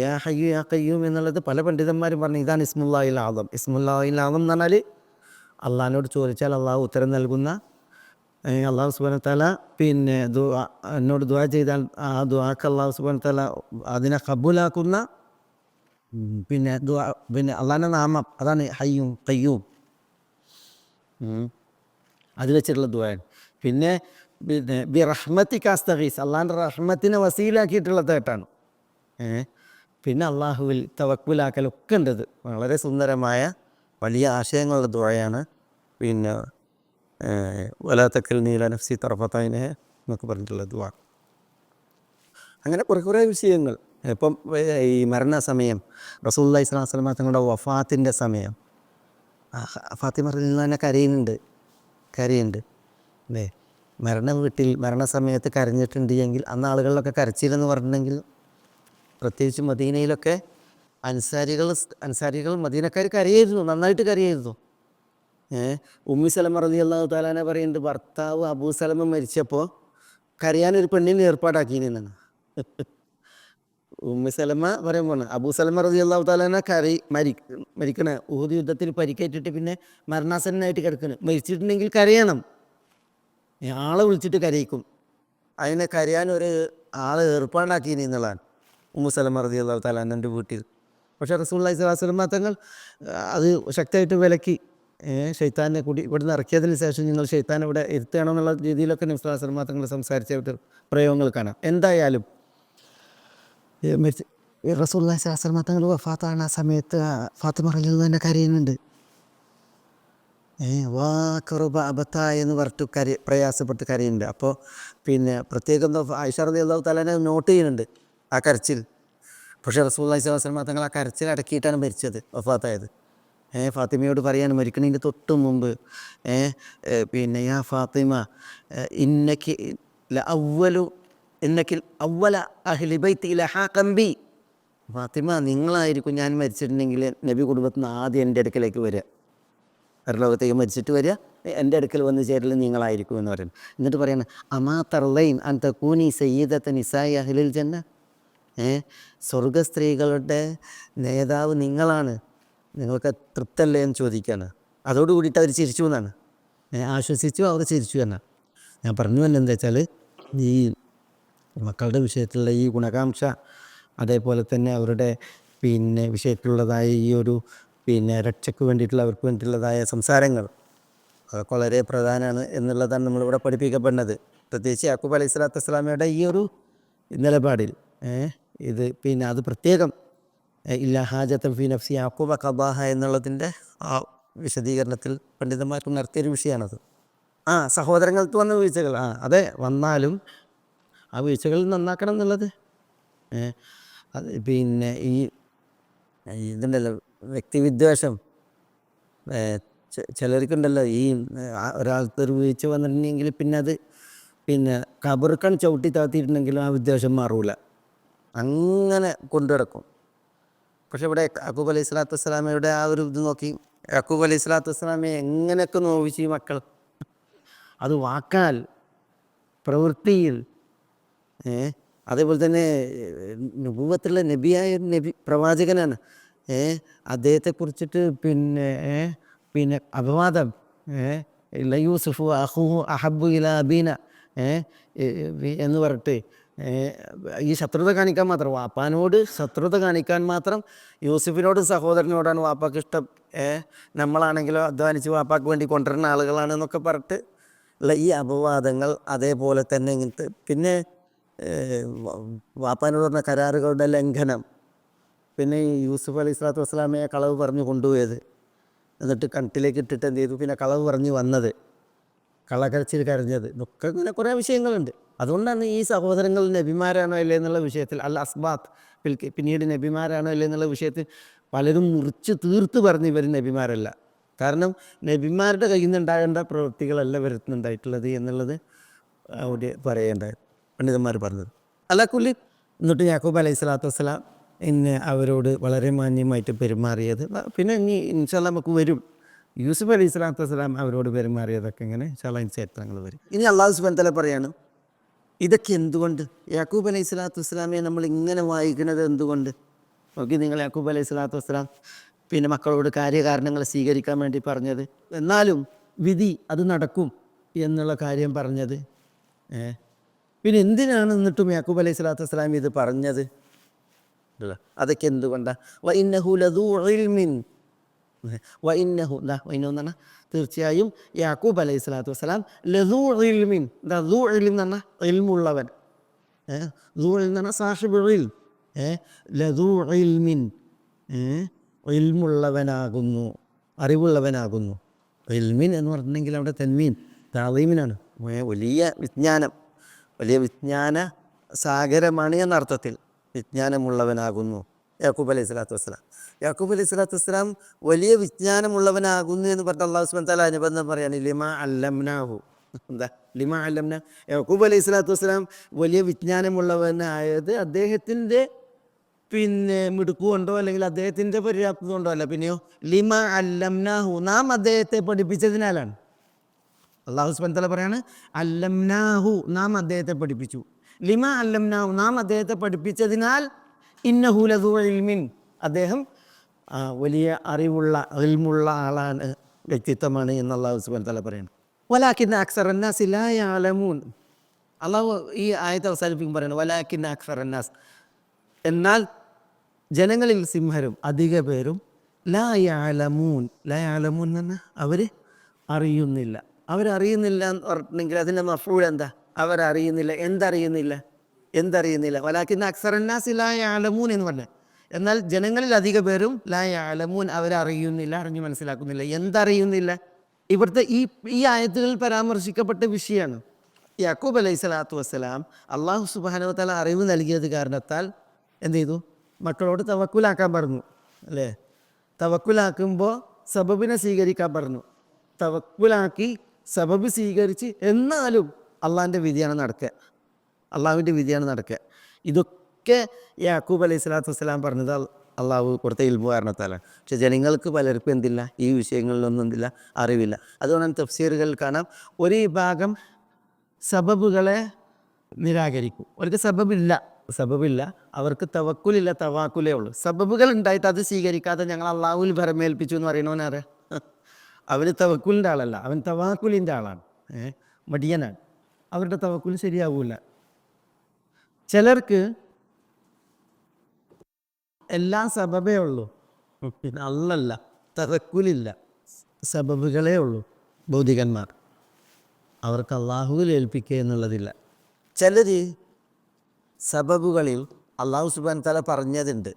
യാ ഹയ്യു യാ ഖയ്യൂം എന്നുള്ളത് പല പണ്ഡിതന്മാരും പറഞ്ഞു ഇതാണ് ഇസ്മുല്ലാഹിൽ ആളം. ഇസ്മുല്ലാഹിൽ ആളം എന്ന് പറഞ്ഞാൽ അള്ളാഹിനോട് ചോദിച്ചാൽ അള്ളാഹു ഉത്തരം നൽകുന്ന, അള്ളാഹു സുബ്ഹാനഹു വ തആല പിന്നെ എന്നോട് ദുആ ചെയ്താൽ ആ ദുആക്ക് അള്ളാഹു സുബ്ഹാനഹു വ തആല അതിനെ ഖബൂലാക്കുന്ന പിന്നെ അള്ളാഹിൻ്റെ നാമം അതാണ് ഹയ്യും ഖയ്യൂം. അത് വെച്ചിട്ടുള്ള ദുആയാണ്. പിന്നെ ബിറഹ്മതിക അസ്തഗീസ്, അള്ളാഹിൻ്റെ റഹ്മത്തിനെ വസീലാക്കിയിട്ടുള്ളതായിട്ടാണ്. പിന്നെ അള്ളാഹുവിൽ തവക്കുലാക്കലൊക്കെ ഉണ്ട്. ഇത് വളരെ സുന്ദരമായ വലിയ ആശയങ്ങളുടെ ദുആയാണ്. പിന്നെ വലാ തകിൽനി ഇലാ നഫ്സി തർഫത ഐൻ എന്നൊക്കെ പറഞ്ഞിട്ടുള്ള ദുആ. അങ്ങനെ കുറേ വിഷയങ്ങൾ. ഇപ്പം ഈ മരണസമയം റസൂലുള്ളാഹി സ്വല്ലല്ലാഹു അലൈഹി വസല്ലം തങ്ങളുടെ വഫാത്തിൻ്റെ സമയം ഫാത്തിമ റളിയല്ലാഹു അൻഹ കരയുന്നുണ്ട് അല്ലേ. വീട്ടിൽ മരണസമയത്ത് കരഞ്ഞിട്ടുണ്ട് എങ്കിൽ അന്ന് ആളുകളിലൊക്കെ കരച്ചിലെന്ന് പറഞ്ഞിട്ടുണ്ടെങ്കിൽ പ്രത്യേകിച്ച് മദീനയിലൊക്കെ അൻസാരികൾ മദീനക്കാർ കരയായിരുന്നു, നന്നായിട്ട് കരയായിരുന്നു. ഉമ്മി സലമ റളിയല്ലാഹു തആല അൻഹ പറയുന്നുണ്ട്, ഭർത്താവ് അബൂ സലമ മരിച്ചപ്പോൾ കരയാനൊരു പെണ്ണിനെ ഏർപ്പാടാക്കിയെന്നാണ്. ഉമ്മി സലമ പറയുമ്പോൾ അബൂ സലമ റളിയല്ലാഹു തആല അൻഹ മരിക്കണ ഉഹുദ് യുദ്ധത്തിൽ പരിക്കേറ്റിട്ട് പിന്നെ മരണാസന്നനായിട്ട് കിടക്കണം. മരിച്ചിട്ടുണ്ടെങ്കിൽ കരയണം, ആളെ വിളിച്ചിട്ട് കരയിക്കും. അതിനെ കരയാനൊരു ആളെ ഏർപ്പാടാക്കിയെന്ന് എന്നുള്ളതാണ് ഉമ്മു സലമ റളിയല്ലാഹു തആല അൻഹയുടെ വീട്ടിൽ. പക്ഷേ റസൂലുള്ളാഹി സ്വല്ലല്ലാഹു അലൈഹി വസല്ലം തങ്ങൾ അത് ശക്തമായിട്ട് വിലക്കി. ശൈത്താനെ കൂടി ഇവിടുന്ന് ഇറക്കിയതിന് ശേഷം നിങ്ങൾ ശൈത്താനെ ഇവിടെ ഇരുത്തുകയാണോ എന്നുള്ള രീതിയിലൊക്കെ നബി സ്വല്ലല്ലാഹു അലൈഹി വസല്ലം തങ്ങൾ സംസാരിച്ച പ്രയോഗങ്ങൾ കാണാം. എന്തായാലും റസൂലുള്ളാഹി സ്വല്ലല്ലാഹു അലൈഹി വസല്ലം തങ്ങൾ വഫാത്താണ് ആ സമയത്ത് ഫാത്തിമ റളിയല്ലാഹു അൻഹ കരയുന്നുണ്ട്. വാ കറുബ അബത്ത എന്ന് പറഞ്ഞിട്ട് പ്രയാസപ്പെട്ട് കരയുന്നുണ്ട്. അപ്പോൾ പിന്നെ പ്രത്യേകം ആയിഷ റളിയല്ലാഹു തആല നോട്ട് ചെയ്യുന്നുണ്ട് ആ കരച്ചിൽ. പക്ഷേ റസൂലുള്ളാഹി സ്വല്ലല്ലാഹു അലൈഹി വസല്ലം തങ്ങൾ ആ കരച്ചിൽ അടക്കിയിട്ടാണ് മരിച്ചത്, വഫാത്തായത്. ഫാത്തിമയോട് പറയാണ് മരിക്കണതിൻ്റെ തൊട്ട് മുമ്പ്, പിന്നെ യാ ഫാത്തിമ ഇന്നക്കി അവ്വല അഹ്ലി ബൈത്തി ലഹാഖൻ ബി. ഫാത്തിമ, നിങ്ങളായിരിക്കും ഞാൻ മരിച്ചിട്ടുണ്ടെങ്കിൽ നബി കുടുംബത്തിൽ നിന്ന് ആദ്യം എൻ്റെ അടുക്കലേക്ക് വരിക, ലോകത്തേക്ക് മരിച്ചിട്ട് വരിക, എൻ്റെ അടുക്കൽ വന്ന് ചേരൽ നിങ്ങളായിരിക്കും എന്ന് പറയുന്നത്. എന്നിട്ട് പറയണം അമാ തർലൈൻ അൻ തകൂനി സയ്യിദത നിസാഇ അഹ്ലിൽ ജന്ന, സ്വർഗ സ്ത്രീകളുടെ നേതാവ് നിങ്ങളാണ്, നിങ്ങൾക്ക് തൃപ്തല്ലേ എന്ന് ചോദിക്കുകയാണ്. അതോടുകൂടിയിട്ട് അവർ ചിരിച്ചു എന്നാണ്, ആശ്വസിച്ചു, അവർ ചിരിച്ചു എന്നാണ്. ഞാൻ പറഞ്ഞു തന്നെ എന്താ വെച്ചാൽ ഈ മക്കളുടെ വിഷയത്തിലുള്ള ഈ ഗുണകാംക്ഷ, അതേപോലെ തന്നെ അവരുടെ പിന്നെ വിഷയത്തിലുള്ളതായ ഈ ഒരു പിന്നെ രക്ഷയ്ക്ക് വേണ്ടിയിട്ടുള്ള അവർക്ക് വേണ്ടിയിട്ടുള്ളതായ സംസാരങ്ങൾ അതൊക്കെ വളരെ പ്രധാനമാണ് എന്നുള്ളതാണ് നമ്മളിവിടെ പഠിപ്പിക്കപ്പെടുന്നത്. പ്രത്യേകിച്ച് യാക്കൂബ് അലൈഹി സ്വലാത്തു വസ്സലാമയുടെ ഈ ഒരു നിലപാടിൽ ഇത് പിന്നെ അത് പ്രത്യേകം ഇല്ലാ ഹാജത്തൻ ഫി നഫ്സി യാക്കൂബ ഖദാഹ എന്നുള്ളതിൻ്റെ ആ വിശദീകരണത്തിൽ പണ്ഡിതന്മാർക്ക് നടത്തിയൊരു വിഷയമാണത്. സഹോദരങ്ങൾക്ക് വന്ന വീഴ്ചകൾ, അതെ വന്നാലും ആ വീഴ്ചകൾ നന്നാക്കണം എന്നുള്ളത്. അത് പിന്നെ ഈ ഇതുണ്ടല്ലോ വ്യക്തിവിദ്വേഷം, ചിലർക്കുണ്ടല്ലോ ഈ ഒരാൾക്കൊരു വീഴ്ച വന്നിട്ടുണ്ടെങ്കിൽ പിന്നെ അത് പിന്നെ കബറുക്കാൻ ചവിട്ടി താത്തിയിട്ടുണ്ടെങ്കിലും ആ വിദ്വേഷം മാറൂല, അങ്ങനെ കൊണ്ടു കിടക്കും. പക്ഷെ ഇവിടെ യാക്കൂബ് അലൈഹി സ്വലാത്തു വസ്സലാമയുടെ ആ ഒരു ഇത് നോക്കി, യാക്കൂബ് അലൈഹി സ്വലാത്തു വസ്സലാമയെ എങ്ങനെയൊക്കെ നോവിച്ചു ഈ മക്കൾ. അത് വാക്കാൽ, പ്രവൃത്തിയിൽ, അതേപോലെ തന്നെ നുബുവത്തുള്ള നബിയായ നബി പ്രവാചകനാണ്. അദ്ദേഹത്തെക്കുറിച്ചിട്ട് പിന്നെ അപവാദം, ഇല്ല യൂസുഫു അഹുഹു അഹബു ഇല അബീന എന്ന് പറഞ്ഞിട്ട് ഈ ശത്രുത കാണിക്കാൻ മാത്രം, വാപ്പാനോട് ശത്രുത കാണിക്കാൻ മാത്രം യൂസുഫിനോടും സഹോദരനോടാണ് വാപ്പാക്ക് ഇഷ്ടം. നമ്മളാണെങ്കിലോ അധ്വാനിച്ച് വാപ്പാക്ക് വേണ്ടി കൊണ്ടുവരുന്ന ആളുകളാണെന്നൊക്കെ പറഞ്ഞിട്ട് ഉള്ള ഈ അപവാദങ്ങൾ അതേപോലെ തന്നെ ഇങ്ങനത്തെ. പിന്നെ വാപ്പാനോട് പറഞ്ഞ കരാറുകളുടെ ലംഘനം, പിന്നെ ഈ യൂസുഫ് അലൈഹി സ്വലാത്തു വസ്സലാമയെ കളവ് പറഞ്ഞു കൊണ്ടുപോയത്, എന്നിട്ട് കണത്തിലേക്ക് ഇട്ടിട്ട് എന്ത് ചെയ്തു, പിന്നെ കളവ് പറഞ്ഞ് വന്നത്, കള്ളക്കരച്ചിൽ കരഞ്ഞത്, ഇതൊക്കെ ഇങ്ങനെ കുറേ വിഷയങ്ങളുണ്ട്. അതുകൊണ്ടാണ് ഈ സഹോദരങ്ങൾ നബിമാരാണോ അല്ലേ എന്നുള്ള വിഷയത്തിൽ അൽ അസ്ബാത്ത് പിന്നീട് നബിമാരാണോ അല്ലേ എന്നുള്ള വിഷയത്തിൽ പലരും മുറിച്ച് തീർത്ത് പറഞ്ഞ് ഇവർ നബിമാരല്ല. കാരണം നബിമാരുടെ കയ്യിൽ നിന്നുണ്ടാകേണ്ട പ്രവൃത്തികളല്ല വരുന്നുണ്ടായിട്ടുള്ളത് എന്നുള്ളത് അവിടെ പറയേണ്ടത് പണ്ഡിതന്മാർ പറഞ്ഞത്. അല്ലാക്കുല്ലി എന്നിട്ട് യാക്കൂബ് അലൈഹി സ്വലാത്തു വസ്സലാം അവരോട് വളരെ മാന്യമായിട്ട് പെരുമാറിയത്. പിന്നെ ഇനി ഇൻഷാല്ലാ നമുക്ക് വരും യൂസുഫ് അലൈഹി സ്വലാത്തു വസ്സലാം അവരോട് പെരുമാറിയതൊക്കെ ഇങ്ങനെ ഇൻഷാല്ലാ ചരിത്രങ്ങൾ വരും. ഇനി അള്ളാഹു സുബ്ഹാനഹു വതആല പറയാണ്, ഇതൊക്കെ എന്തുകൊണ്ട് യാക്കൂബ് അലൈഹി സ്വലാത്തു വസ്സലാമയെ നമ്മൾ ഇങ്ങനെ വായിക്കുന്നത് എന്തുകൊണ്ട്? നോക്കി നിങ്ങൾ, യാക്കൂബ് അലൈഹി സ്വലാത്തു വസ്സലാം പിന്നെ മക്കളോട് കാര്യകാരണങ്ങൾ സ്വീകരിക്കാൻ വേണ്ടി പറഞ്ഞത്, എന്നാലും വിധി അത് നടക്കും എന്നുള്ള കാര്യം പറഞ്ഞത്. പിന്നെ എന്തിനാണ് എന്നിട്ടും യാക്കൂബ് അലൈഹി സ്വലാത്തു വസ്സലാം ഇത് പറഞ്ഞത്? അതൊക്കെ എന്തുകൊണ്ടാണ്? വഇന്നഹു ലദൂ ഇൽമിൻ, വഇന്നഹു എന്ന് പറഞ്ഞാൽ തീർച്ചയായും യാക്കൂബ് അലൈഹി സ്വലാത്തു വസ്സലാം ലദൂ ഇൽമിൻ, ദൂ ഇൽം എന്ന് പറഞ്ഞാൽ ഇൽമുള്ളവൻ, ദൂ ഇൽം എന്ന് പറഞ്ഞാൽ സാഹിബുൽ ഇൽം, ലദൂ ഇൽമിൻ ഇൽമുള്ളവനാകുന്നു, അറിവുള്ളവനാകുന്നു. ഇൽമിൻ എന്ന് പറഞ്ഞിട്ടുണ്ടെങ്കിൽ അവിടെ തൻവീൻ തഅളീമിനാണ്, വലിയ വിജ്ഞാനം, വലിയ വിജ്ഞാന സാഗരമാണ് എന്നർത്ഥത്തിൽ വിജ്ഞാനമുള്ളവനാകുന്നു യാക്കൂബ് അലൈഹി സ്വലാത്തു വസ്സലാം. യാക്കൂബ് അലൈഹി സ്വലാത്തു വസ്സലാം വലിയ വിജ്ഞാനമുള്ളവനാകുന്നു എന്ന് പറഞ്ഞ അല്ലാഹു സുബ്ഹാനഹു വ തആല അനുബന്ധം പറയാണ്, ലിമാ അല്ലംനാഹു. എന്താ ലിമാ അല്ലംന? യാക്കൂബ് അലൈഹി സ്വലാത്തു വസ്സലാം വലിയ വിജ്ഞാനമുള്ളവനായത് അദ്ദേഹത്തിൻ്റെ പിന്നെ മിടുക്കുകൊണ്ടോ അല്ലെങ്കിൽ അദ്ദേഹത്തിൻ്റെ പര്യാപ്തത കൊണ്ടോ അല്ല, പിന്നെയോ ലിമാ അല്ലംനാഹു, നാം അദ്ദേഹത്തെ പഠിപ്പിച്ചതിനാലാണ്. അല്ലാഹു സുബ്ഹാനഹു വ തആല പറയാണ് അല്ലംനാഹു, നാം അദ്ദേഹത്തെ പഠിപ്പിച്ചു. ലിമാ അല്ലംനാഹു, നാം അദ്ദേഹത്തെ പഠിപ്പിച്ചതിനാൽ, ഇന്നഹു ലദൂ ഇൽമിൻ, അദ്ദേഹം വലിയ അറിവുള്ള ഇൽമുള്ള ആളാണ്, വ്യക്തിത്വമാണ് എന്ന് അല്ലാഹു സുബ്ഹാനഹു വ തആല പറയുന്നു. വലാകിന്ന അക്സറന്നാസി ലാ യഅലമൂൻ, അല്ലാഹു ഈ ആയത്ത് അവസാനിപ്പിക്കും പറയുന്നത് വലാകിന്ന അക്സറന്നാസ്, എന്നാൽ ജനങ്ങളിൽ സിംഹരും അധിക പേരും ലാ യഅലമൂൻ, ലാ യഅലമൂൻ എന്ന് പറഞ്ഞാൽ അവർ അറിയുന്നില്ല. അവരറിയുന്നില്ല എന്ന് പറഞ്ഞിട്ടുണ്ടെങ്കിൽ അതിൻ്റെ മഫ്ഊൽ എന്താ? അവരറിയുന്നില്ല. എന്തറിയുന്നില്ല? വലാകിന്ന അക്സറന്നാസി ലാ യഅലമൂൻ എന്ന് പറഞ്ഞാൽ, എന്നാൽ ജനങ്ങളിൽ അധിക പേരും ലാ യഅലമൂൻ, അവരറിയുന്നില്ല, അറിഞ്ഞു മനസ്സിലാക്കുന്നില്ല. എന്തറിയുന്നില്ല? ഇവിടുത്തെ ഈ ആയത്തുകളിൽ പരാമർശിക്കപ്പെട്ട വിഷയമാണ്. യാക്കൂബ് അലൈഹി സ്വലാത്തു വസ്സലാം അല്ലാഹു സുബ്ഹാനഹു വ തആല അറിവ് നൽകിയത് കാരണത്താൽ എന്ത് ചെയ്തു? മക്കളോട് തവക്കുലാക്കാൻ പറഞ്ഞു, അല്ലേ? തവക്കുലാക്കുമ്പോൾ സബബിനെ സ്വീകരിക്കാൻ പറഞ്ഞു. തവക്കുലാക്കി സബബ് സ്വീകരിച്ച് എന്നാലും അള്ളാഹിൻ്റെ വിധിയാണ് നടക്കുക, അള്ളാഹുവിൻ്റെ വിധിയാണ് നടക്കുക. ഇതൊക്കെ യാക്കൂബ് അലൈഹി സ്വലാത്തു വസ്സലാം പറഞ്ഞത് അള്ളാഹു കൊടുത്ത ഇൽമു കാരണത്താലാണ്. പക്ഷെ ജനങ്ങൾക്ക് പലർക്കും എന്തില്ല, ഈ വിഷയങ്ങളിലൊന്നും എന്തില്ല, അറിവില്ല. അതുകൊണ്ടാണ് തഫ്സീറുകളിൽ കാണാം, ഒരു വിഭാഗം സബബുകളെ നിരാകരിക്കും. അവർക്ക് സബബില്ല, അവർക്ക് തവക്കുലില്ല, തവാക്കുലേ ഉള്ളൂ. സബബുകൾ ഉണ്ടായിട്ട് അത് സ്വീകരിക്കാതെ ഞങ്ങൾ അള്ളാഹുവിൽ ഭരമേൽപ്പിച്ചു എന്ന് പറയുന്നവനാരെ? അവന് തവക്കുലിൻ്റെ ആളല്ല, അവൻ തവാക്കുലിൻ്റെ ആളാണ്, മടിയനാണ്. അവരുടെ തവക്കുൽ ശരിയാവില്ല. ചിലർക്ക് എല്ലാം സബബേ ഉള്ളൂ, പിന്നെ അല്ലല്ല, തവക്കുലില്ല, സബബുകളേ ഉള്ളൂ ഭൗതികന്മാർ. അവർക്ക് അള്ളാഹുവിൽ ഏൽപ്പിക്കുക എന്നുള്ളതില്ല. ചിലർ സബബുകളിൽ അള്ളാഹു സുബ്ഹാനഹു വ തആല പറഞ്ഞതുണ്ട്,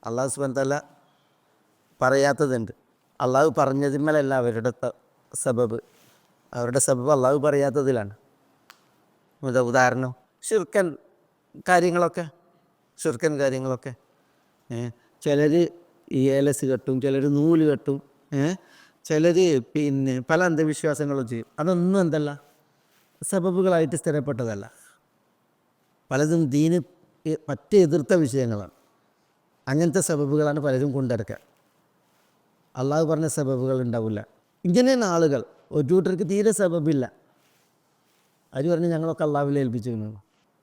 അള്ളാഹു സുബ്ഹാനഹു വ തആല പറയാത്തതുണ്ട്. അള്ളാഹു പറഞ്ഞതിന്മേലല്ല അവരുടെ സബബ്, അവരുടെ സബബ് അള്ളാഹു പറയാത്തതിലാണ്. ഉദാഹരണം ശിർക്കൻ കാര്യങ്ങളൊക്കെ, ചിലർ ഈ ഏലസ് കെട്ടും, ചിലർ നൂല് കെട്ടും, ചിലർ പിന്നെ പല അന്ധവിശ്വാസങ്ങളും ചെയ്യും. അതൊന്നും എന്തല്ല, സബബുകളായിട്ട് സ്ഥിരപ്പെട്ടതല്ല. പലതും ദീന് മറ്റ് എതിർത്ത വിഷയങ്ങളാണ്. അങ്ങനത്തെ സബബുകളാണ് പലരും കൊണ്ടെടുക്കുക. അള്ളാഹു പറഞ്ഞ സബബുകൾ ഉണ്ടാവില്ല. ഇങ്ങനെയാണ് ആളുകൾ. ഒരു കൂട്ടർക്ക് തീരെ സബബില്ല, അവർ പറഞ്ഞ് ഞങ്ങളൊക്കെ അള്ളാഹുവിൽ ഏൽപ്പിച്ചു.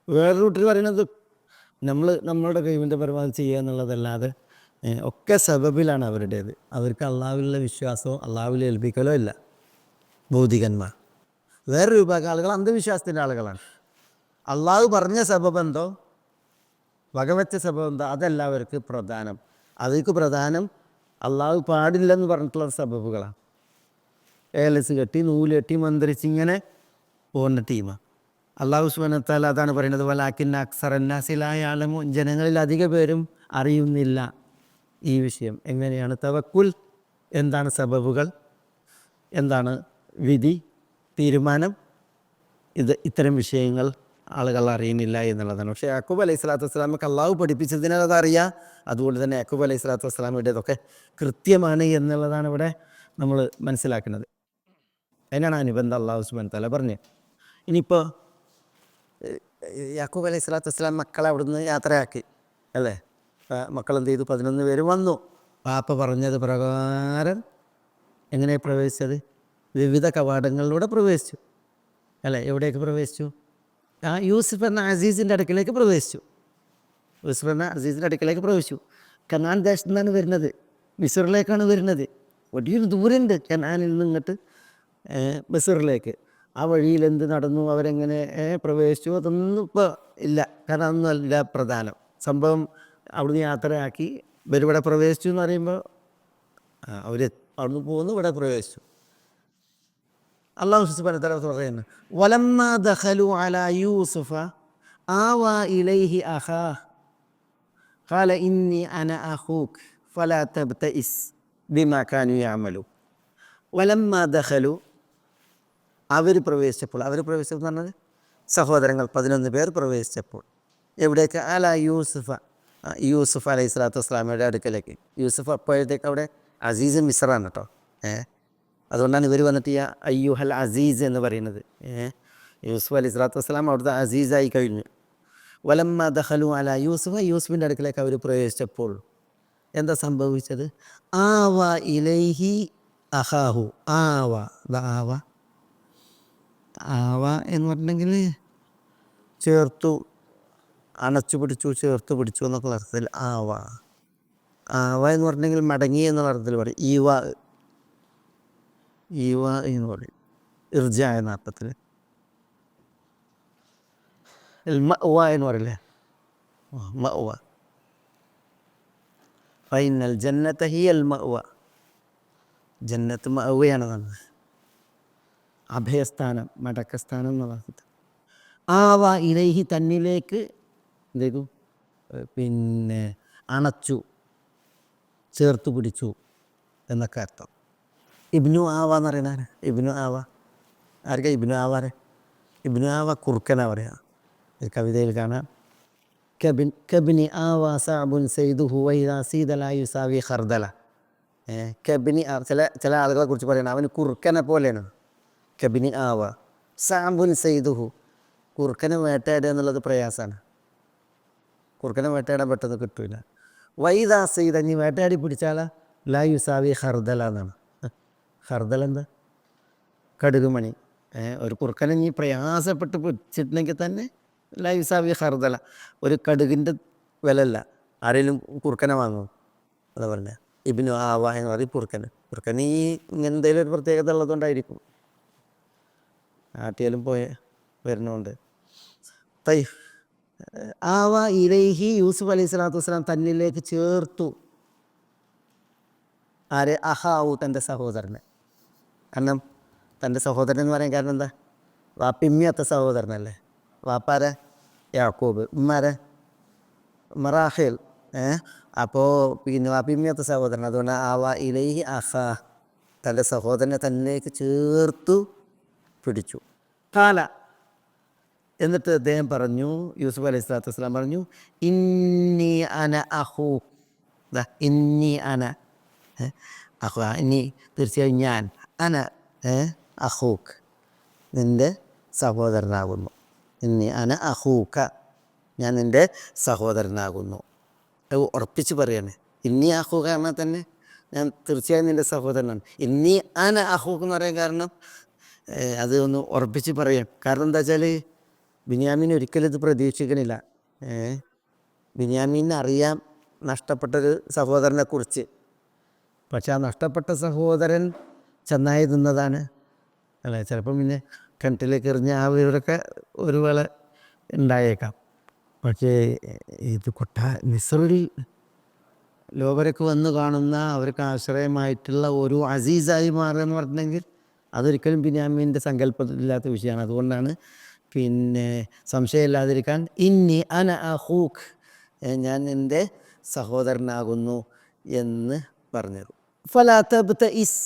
വേറൊരു കൂട്ടർ പറയുന്നത് നമ്മളുടെ കഴിവിൻ്റെ പരമാവധി ചെയ്യുക എന്നുള്ളതല്ലാതെ ഒക്കെ സബബിലാണ് അവരുടേത്. അവർക്ക് അള്ളാഹുവിലുള്ള വിശ്വാസമോ അള്ളാഹുവിൽ ഏൽപ്പിക്കലോ ഇല്ല. ഭൗതികന്മാർ. വേറൊരു വിഭാഗം ആളുകൾ അന്ധവിശ്വാസത്തിൻ്റെ ആളുകളാണ്. അള്ളാഹു പറഞ്ഞ സബബെന്തോ വകവെച്ച സബബെന്തോ അതെല്ലാവർക്ക് പ്രധാനം. അതിക്ക് പ്രധാനം അള്ളാഹു പാടില്ലെന്ന് പറഞ്ഞിട്ടുള്ള സബബുകളാണ്. ഏലസ് കെട്ടി നൂല് കെട്ടി മന്ത്രിച്ച് ഇങ്ങനെ പോകുന്ന ടീമാണ്. അള്ളാഹു സുബ്ഹാനഹു വ തആല അതാണ് പറയുന്നത്, വലാകിന്ന അക്സറന്നാസി ലാ യഅലമൂൻ, ജനങ്ങളിൽ അധിക പേരും അറിയുന്നില്ല ഈ വിഷയം. എങ്ങനെയാണ് തവക്കുൽ, എന്താണ് സബബുകൾ, എന്താണ് വിധി തീരുമാനം, ഇത്തരം വിഷയങ്ങൾ ആളുകൾ അറിയുന്നില്ല എന്നുള്ളതാണ്. പക്ഷേ യാക്കൂബ് അലൈഹി സ്വലാത്തു വസ്സലാമക്ക് അള്ളാഹു പഠിപ്പിച്ചതിനാൽ അതറിയാം. അതുകൊണ്ട് തന്നെ യാക്കൂബ് അലൈഹി സ്വലാത്തു വസ്സലാമിൻ്റെതൊക്കെ കൃത്യമാണ് എന്നുള്ളതാണ് ഇവിടെ നമ്മൾ മനസ്സിലാക്കുന്നത്. അതിനാണ് അനുബന്ധം അള്ളാഹു സുബ്ഹാനഹു വ തആല പറഞ്ഞത്. ഇനിയിപ്പോൾ യാക്കൂബ് അലൈഹി സ്വലാത്തു വസ്സലാം മക്കളെ അവിടുന്ന് യാത്രയാക്കി അല്ലേ. മക്കളെന്ത് ചെയ്തു? 11 പേര് വന്നു. പാപ്പ പറഞ്ഞത് പ്രകാരം എങ്ങനെ പ്രവേശിച്ചത്? വിവിധ കവാടങ്ങളിലൂടെ പ്രവേശിച്ചു അല്ലേ. എവിടേക്ക് പ്രവേശിച്ചു? യൂസുഫ് എന്ന അസീസിൻ്റെ അടുക്കിലേക്ക് പ്രവേശിച്ചു. യൂസുഫ് എന്ന അസീസിൻ്റെ അടുക്കിലേക്ക് പ്രവേശിച്ചു. കനാൻ ദേശത്തു നിന്നാണ് വരുന്നത്, മിസ്റിലേക്കാണ് വരുന്നത്. വലിയൊരു ദൂരമുണ്ട് കനാനിൽ നിന്ന് ഇങ്ങോട്ട് മിസ്റിലേക്ക്. ആ വഴിയിൽ എന്ത് നടന്നു, അവരെങ്ങനെ പ്രവേശിച്ചു, അതൊന്നും ഇപ്പോൾ ഇല്ല. കാരണം അതൊന്നും അല്ല പ്രധാനം സംഭവം. അവിടുന്ന് യാത്രയാക്കി ഇവരിവിടെ പ്രവേശിച്ചു എന്ന് പറയുമ്പോൾ അവർ അവിടുന്ന് പോകുന്നു, ഇവിടെ പ്രവേശിച്ചു. അള്ളാഹു സുബ്ഹാനഹു വ തആല പറയുന്നു, വലമ്മാ ദഖലു അലാ യൂസുഫ ആവാ ഇലൈഹി അഖാഹ് ഖാല ഇന്നി അന അഖൂക് ഫലാ തബ്തഇസ് ബിമാ കാനൂ യഅമലു. വലമ്മാ ദഖലു, അവർ പ്രവേശിച്ചപ്പോൾ എന്ന് പറഞ്ഞത് സഹോദരങ്ങൾ 11 പേർ പ്രവേശിച്ചപ്പോൾ എവിടേക്ക്? അലാ യൂസുഫ, യൂസുഫ് അലൈഹി സ്വലാത്തു വസ്സലാമയുടെ അടുക്കലേക്ക്. യൂസുഫ് അപ്പോഴത്തേക്ക് അവിടെ അസീസ് മിസ്റാണ് കേട്ടോ. അതുകൊണ്ടാണ് ഇവർ വന്നിട്ട് ഈ അയ്യുഹൽ അസീസ് എന്ന് പറയുന്നത്. യൂസുഫ് അലൈഹി സ്വലാത്തു വസ്സലാം അവിടുത്തെ അസീസായി കഴിഞ്ഞു. വലമ്മ ദഖലു അലാ യൂസുഫ, യൂസുഫിൻ്റെ അടുക്കലേക്ക് അവർ പ്രവേശിച്ചപ്പോൾ എന്താ സംഭവിച്ചത്? ആവ ഇലൈഹി അഖാഹു. ആവ എന്ന് പറഞ്ഞിട്ടുണ്ടെങ്കിൽ ചേർത്തു, അണച്ചു പിടിച്ചു, ചേർത്ത് പിടിച്ചു എന്നൊക്കെ അർത്ഥത്തിൽ ആവ. എന്ന് പറഞ്ഞിട്ടുണ്ടെങ്കിൽ മടങ്ങി എന്നുള്ള അർത്ഥത്തിൽ പറയും. ഈവ എന്ന് പറയും ഇർജ എന്ന അർത്ഥത്തിൽ. മഅ്വ എന്ന് പറയില്ലേ, മഅ്വ. ഫൈനൽ ജന്നത ഹിയൽ മഅ്വ, ജന്നത്ത് മഅ്വയാണെന്നാണ്. അഭയസ്ഥാനം, മടക്കസ്ഥാനം എന്നുള്ള അർത്ഥത്തിൽ. ആവ ഇലൈഹി, തന്നിലേക്ക് എന്തേതു, പിന്നെ അണച്ചു, ചേർത്ത് പിടിച്ചു എന്നൊക്കെ അർത്ഥം. ഇബ്നു ആവ എന്ന് പറയുന്നവരെ ഇബ്നു ആവ ആർക്കാ? ഇബ്നു ആവാരെ. ഇബ്നു ആവ കുറുക്കനാ പറയാ. കവിതയിൽ കാണാം, കബിനി ആവ സഅബുൻ സൈദുഹു വഇദാ സീദ ലാ യുസാവി ഖർദല. കബിനി, ചില ആളുകളെ കുറിച്ച് പറയണം, അവന് കുറുക്കനെ പോലെയാണ്. കബിനി ആവ സഅബുൻ സൈദുഹു, കുറുക്കനെ വേട്ടയാടുക എന്നുള്ളത് പ്രയാസമാണ്. കുറുക്കനെ വേട്ടയാടാൻ പെട്ടെന്ന് കിട്ടില്ല. വൈദാ സീദ, നീ വേട്ടയാടി പിടിച്ചാലാ ലാ യുസാവി ഖർദല എന്നാണ്. ഖർദൽ എന്താ? കടുകുമണി. ഒരു കുറുക്കനെ നീ പ്രയാസപ്പെട്ട് പിടിച്ചിട്ടുണ്ടെങ്കിൽ തന്നെ ലാ യുസാവി ഖർദല, ഒരു കടുകിൻ്റെ വിലല്ല. ആരെങ്കിലും കുറുക്കനെ വാങ്ങും? അതാ പറഞ്ഞ ഇബ്നു ആവ എന്ന് പറയും കുറുക്കന്. കുറുക്കന് ഈ ഇങ്ങനെ എന്തെങ്കിലും ഒരു പ്രത്യേകത ഉള്ളതുകൊണ്ടായിരിക്കും, ആട്ടിയാലും വരുന്നുണ്ട്. ആവ ഇലൈഹി, യൂസുഫ് അലൈഹി സ്വലാത്തു വസ്സലാം തന്നിലേക്ക് ചേർത്തു. ആര്? അഹാവു, തൻ്റെ സഹോദരനെ. കാരണം തൻ്റെ സഹോദരൻ എന്ന് പറയാൻ കാരണം എന്താ? വാപ്പിമ്മിയത്ത സഹോദരനല്ലേ. വാപ്പാരെ യാക്കൂബ്, ഉമ്മാരെ മറാഹേൽ. അപ്പോൾ പിന്നെ വാപ്പിമ്മിയത്ത സഹോദരൻ. അതുകൊണ്ട് ആവ ഇലൈഹി അഹാ, തൻ്റെ സഹോദരനെ തന്നിലേക്ക് ചേർത്തു പിടിച്ചു. കാല, എന്നിട്ട് അദ്ദേഹം പറഞ്ഞു, യൂസുഫ് അലൈഹി സ്വലാത്തു വസ്സലാം പറഞ്ഞു, ഇന്നി അന അഖൂക്, ഇന്നി അന ഇനി തീർച്ചയായും ഞാൻ, അന അഖൂക്, നിൻ്റെ സഹോദരനാകുന്നു. ഇന്നി അന അഖൂക, ഞാൻ നിൻ്റെ സഹോദരനാകുന്നു. ഉറപ്പിച്ച് പറയാണ്. ഇന്നി അഖൂക എന്നാൽ തന്നെ ഞാൻ തീർച്ചയായും നിൻ്റെ സഹോദരനാണ്. ഇന്നി അന അഖൂക്ക് എന്ന് പറയാൻ കാരണം അത് ഒന്ന് ഉറപ്പിച്ച് പറയാം. കാരണം എന്താ വെച്ചാൽ ബിന്യാമീൻ ഒരിക്കലും ഇത് പ്രതീക്ഷിക്കണില്ല. ബിന്യാമീനെ അറിയാം നഷ്ടപ്പെട്ടൊരു സഹോദരനെക്കുറിച്ച്. പക്ഷെ ആ നഷ്ടപ്പെട്ട സഹോദരൻ ചെന്നായി നിന്നതാണ് അല്ലേ? ചിലപ്പം പിന്നെ കിണറ്റിലേക്ക് എറിഞ്ഞ ആ വീടൊക്കെ ഒരു വേള ഉണ്ടായേക്കാം. പക്ഷേ ഇത് മിസ്രിൽ ലോകരൊക്കെ വന്ന് കാണുന്ന അവർക്ക് ആശ്രയമായിട്ടുള്ള ഒരു അസീസായി മാറുക എന്ന് പറഞ്ഞെങ്കിൽ അതൊരിക്കലും ബിന്യാമീൻ്റെ സങ്കല്പത്തിലില്ലാത്ത വിഷയമാണ്. അതുകൊണ്ടാണ് പിന്നെ സംശയമില്ലാതിരിക്കാൻ ഇന്നി അന അഖൂക്ക്, ഞാൻ എൻ്റെ സഹോദരനാകുന്നു എന്ന് പറഞ്ഞത്. ഫലാ തബ്തഇസ്,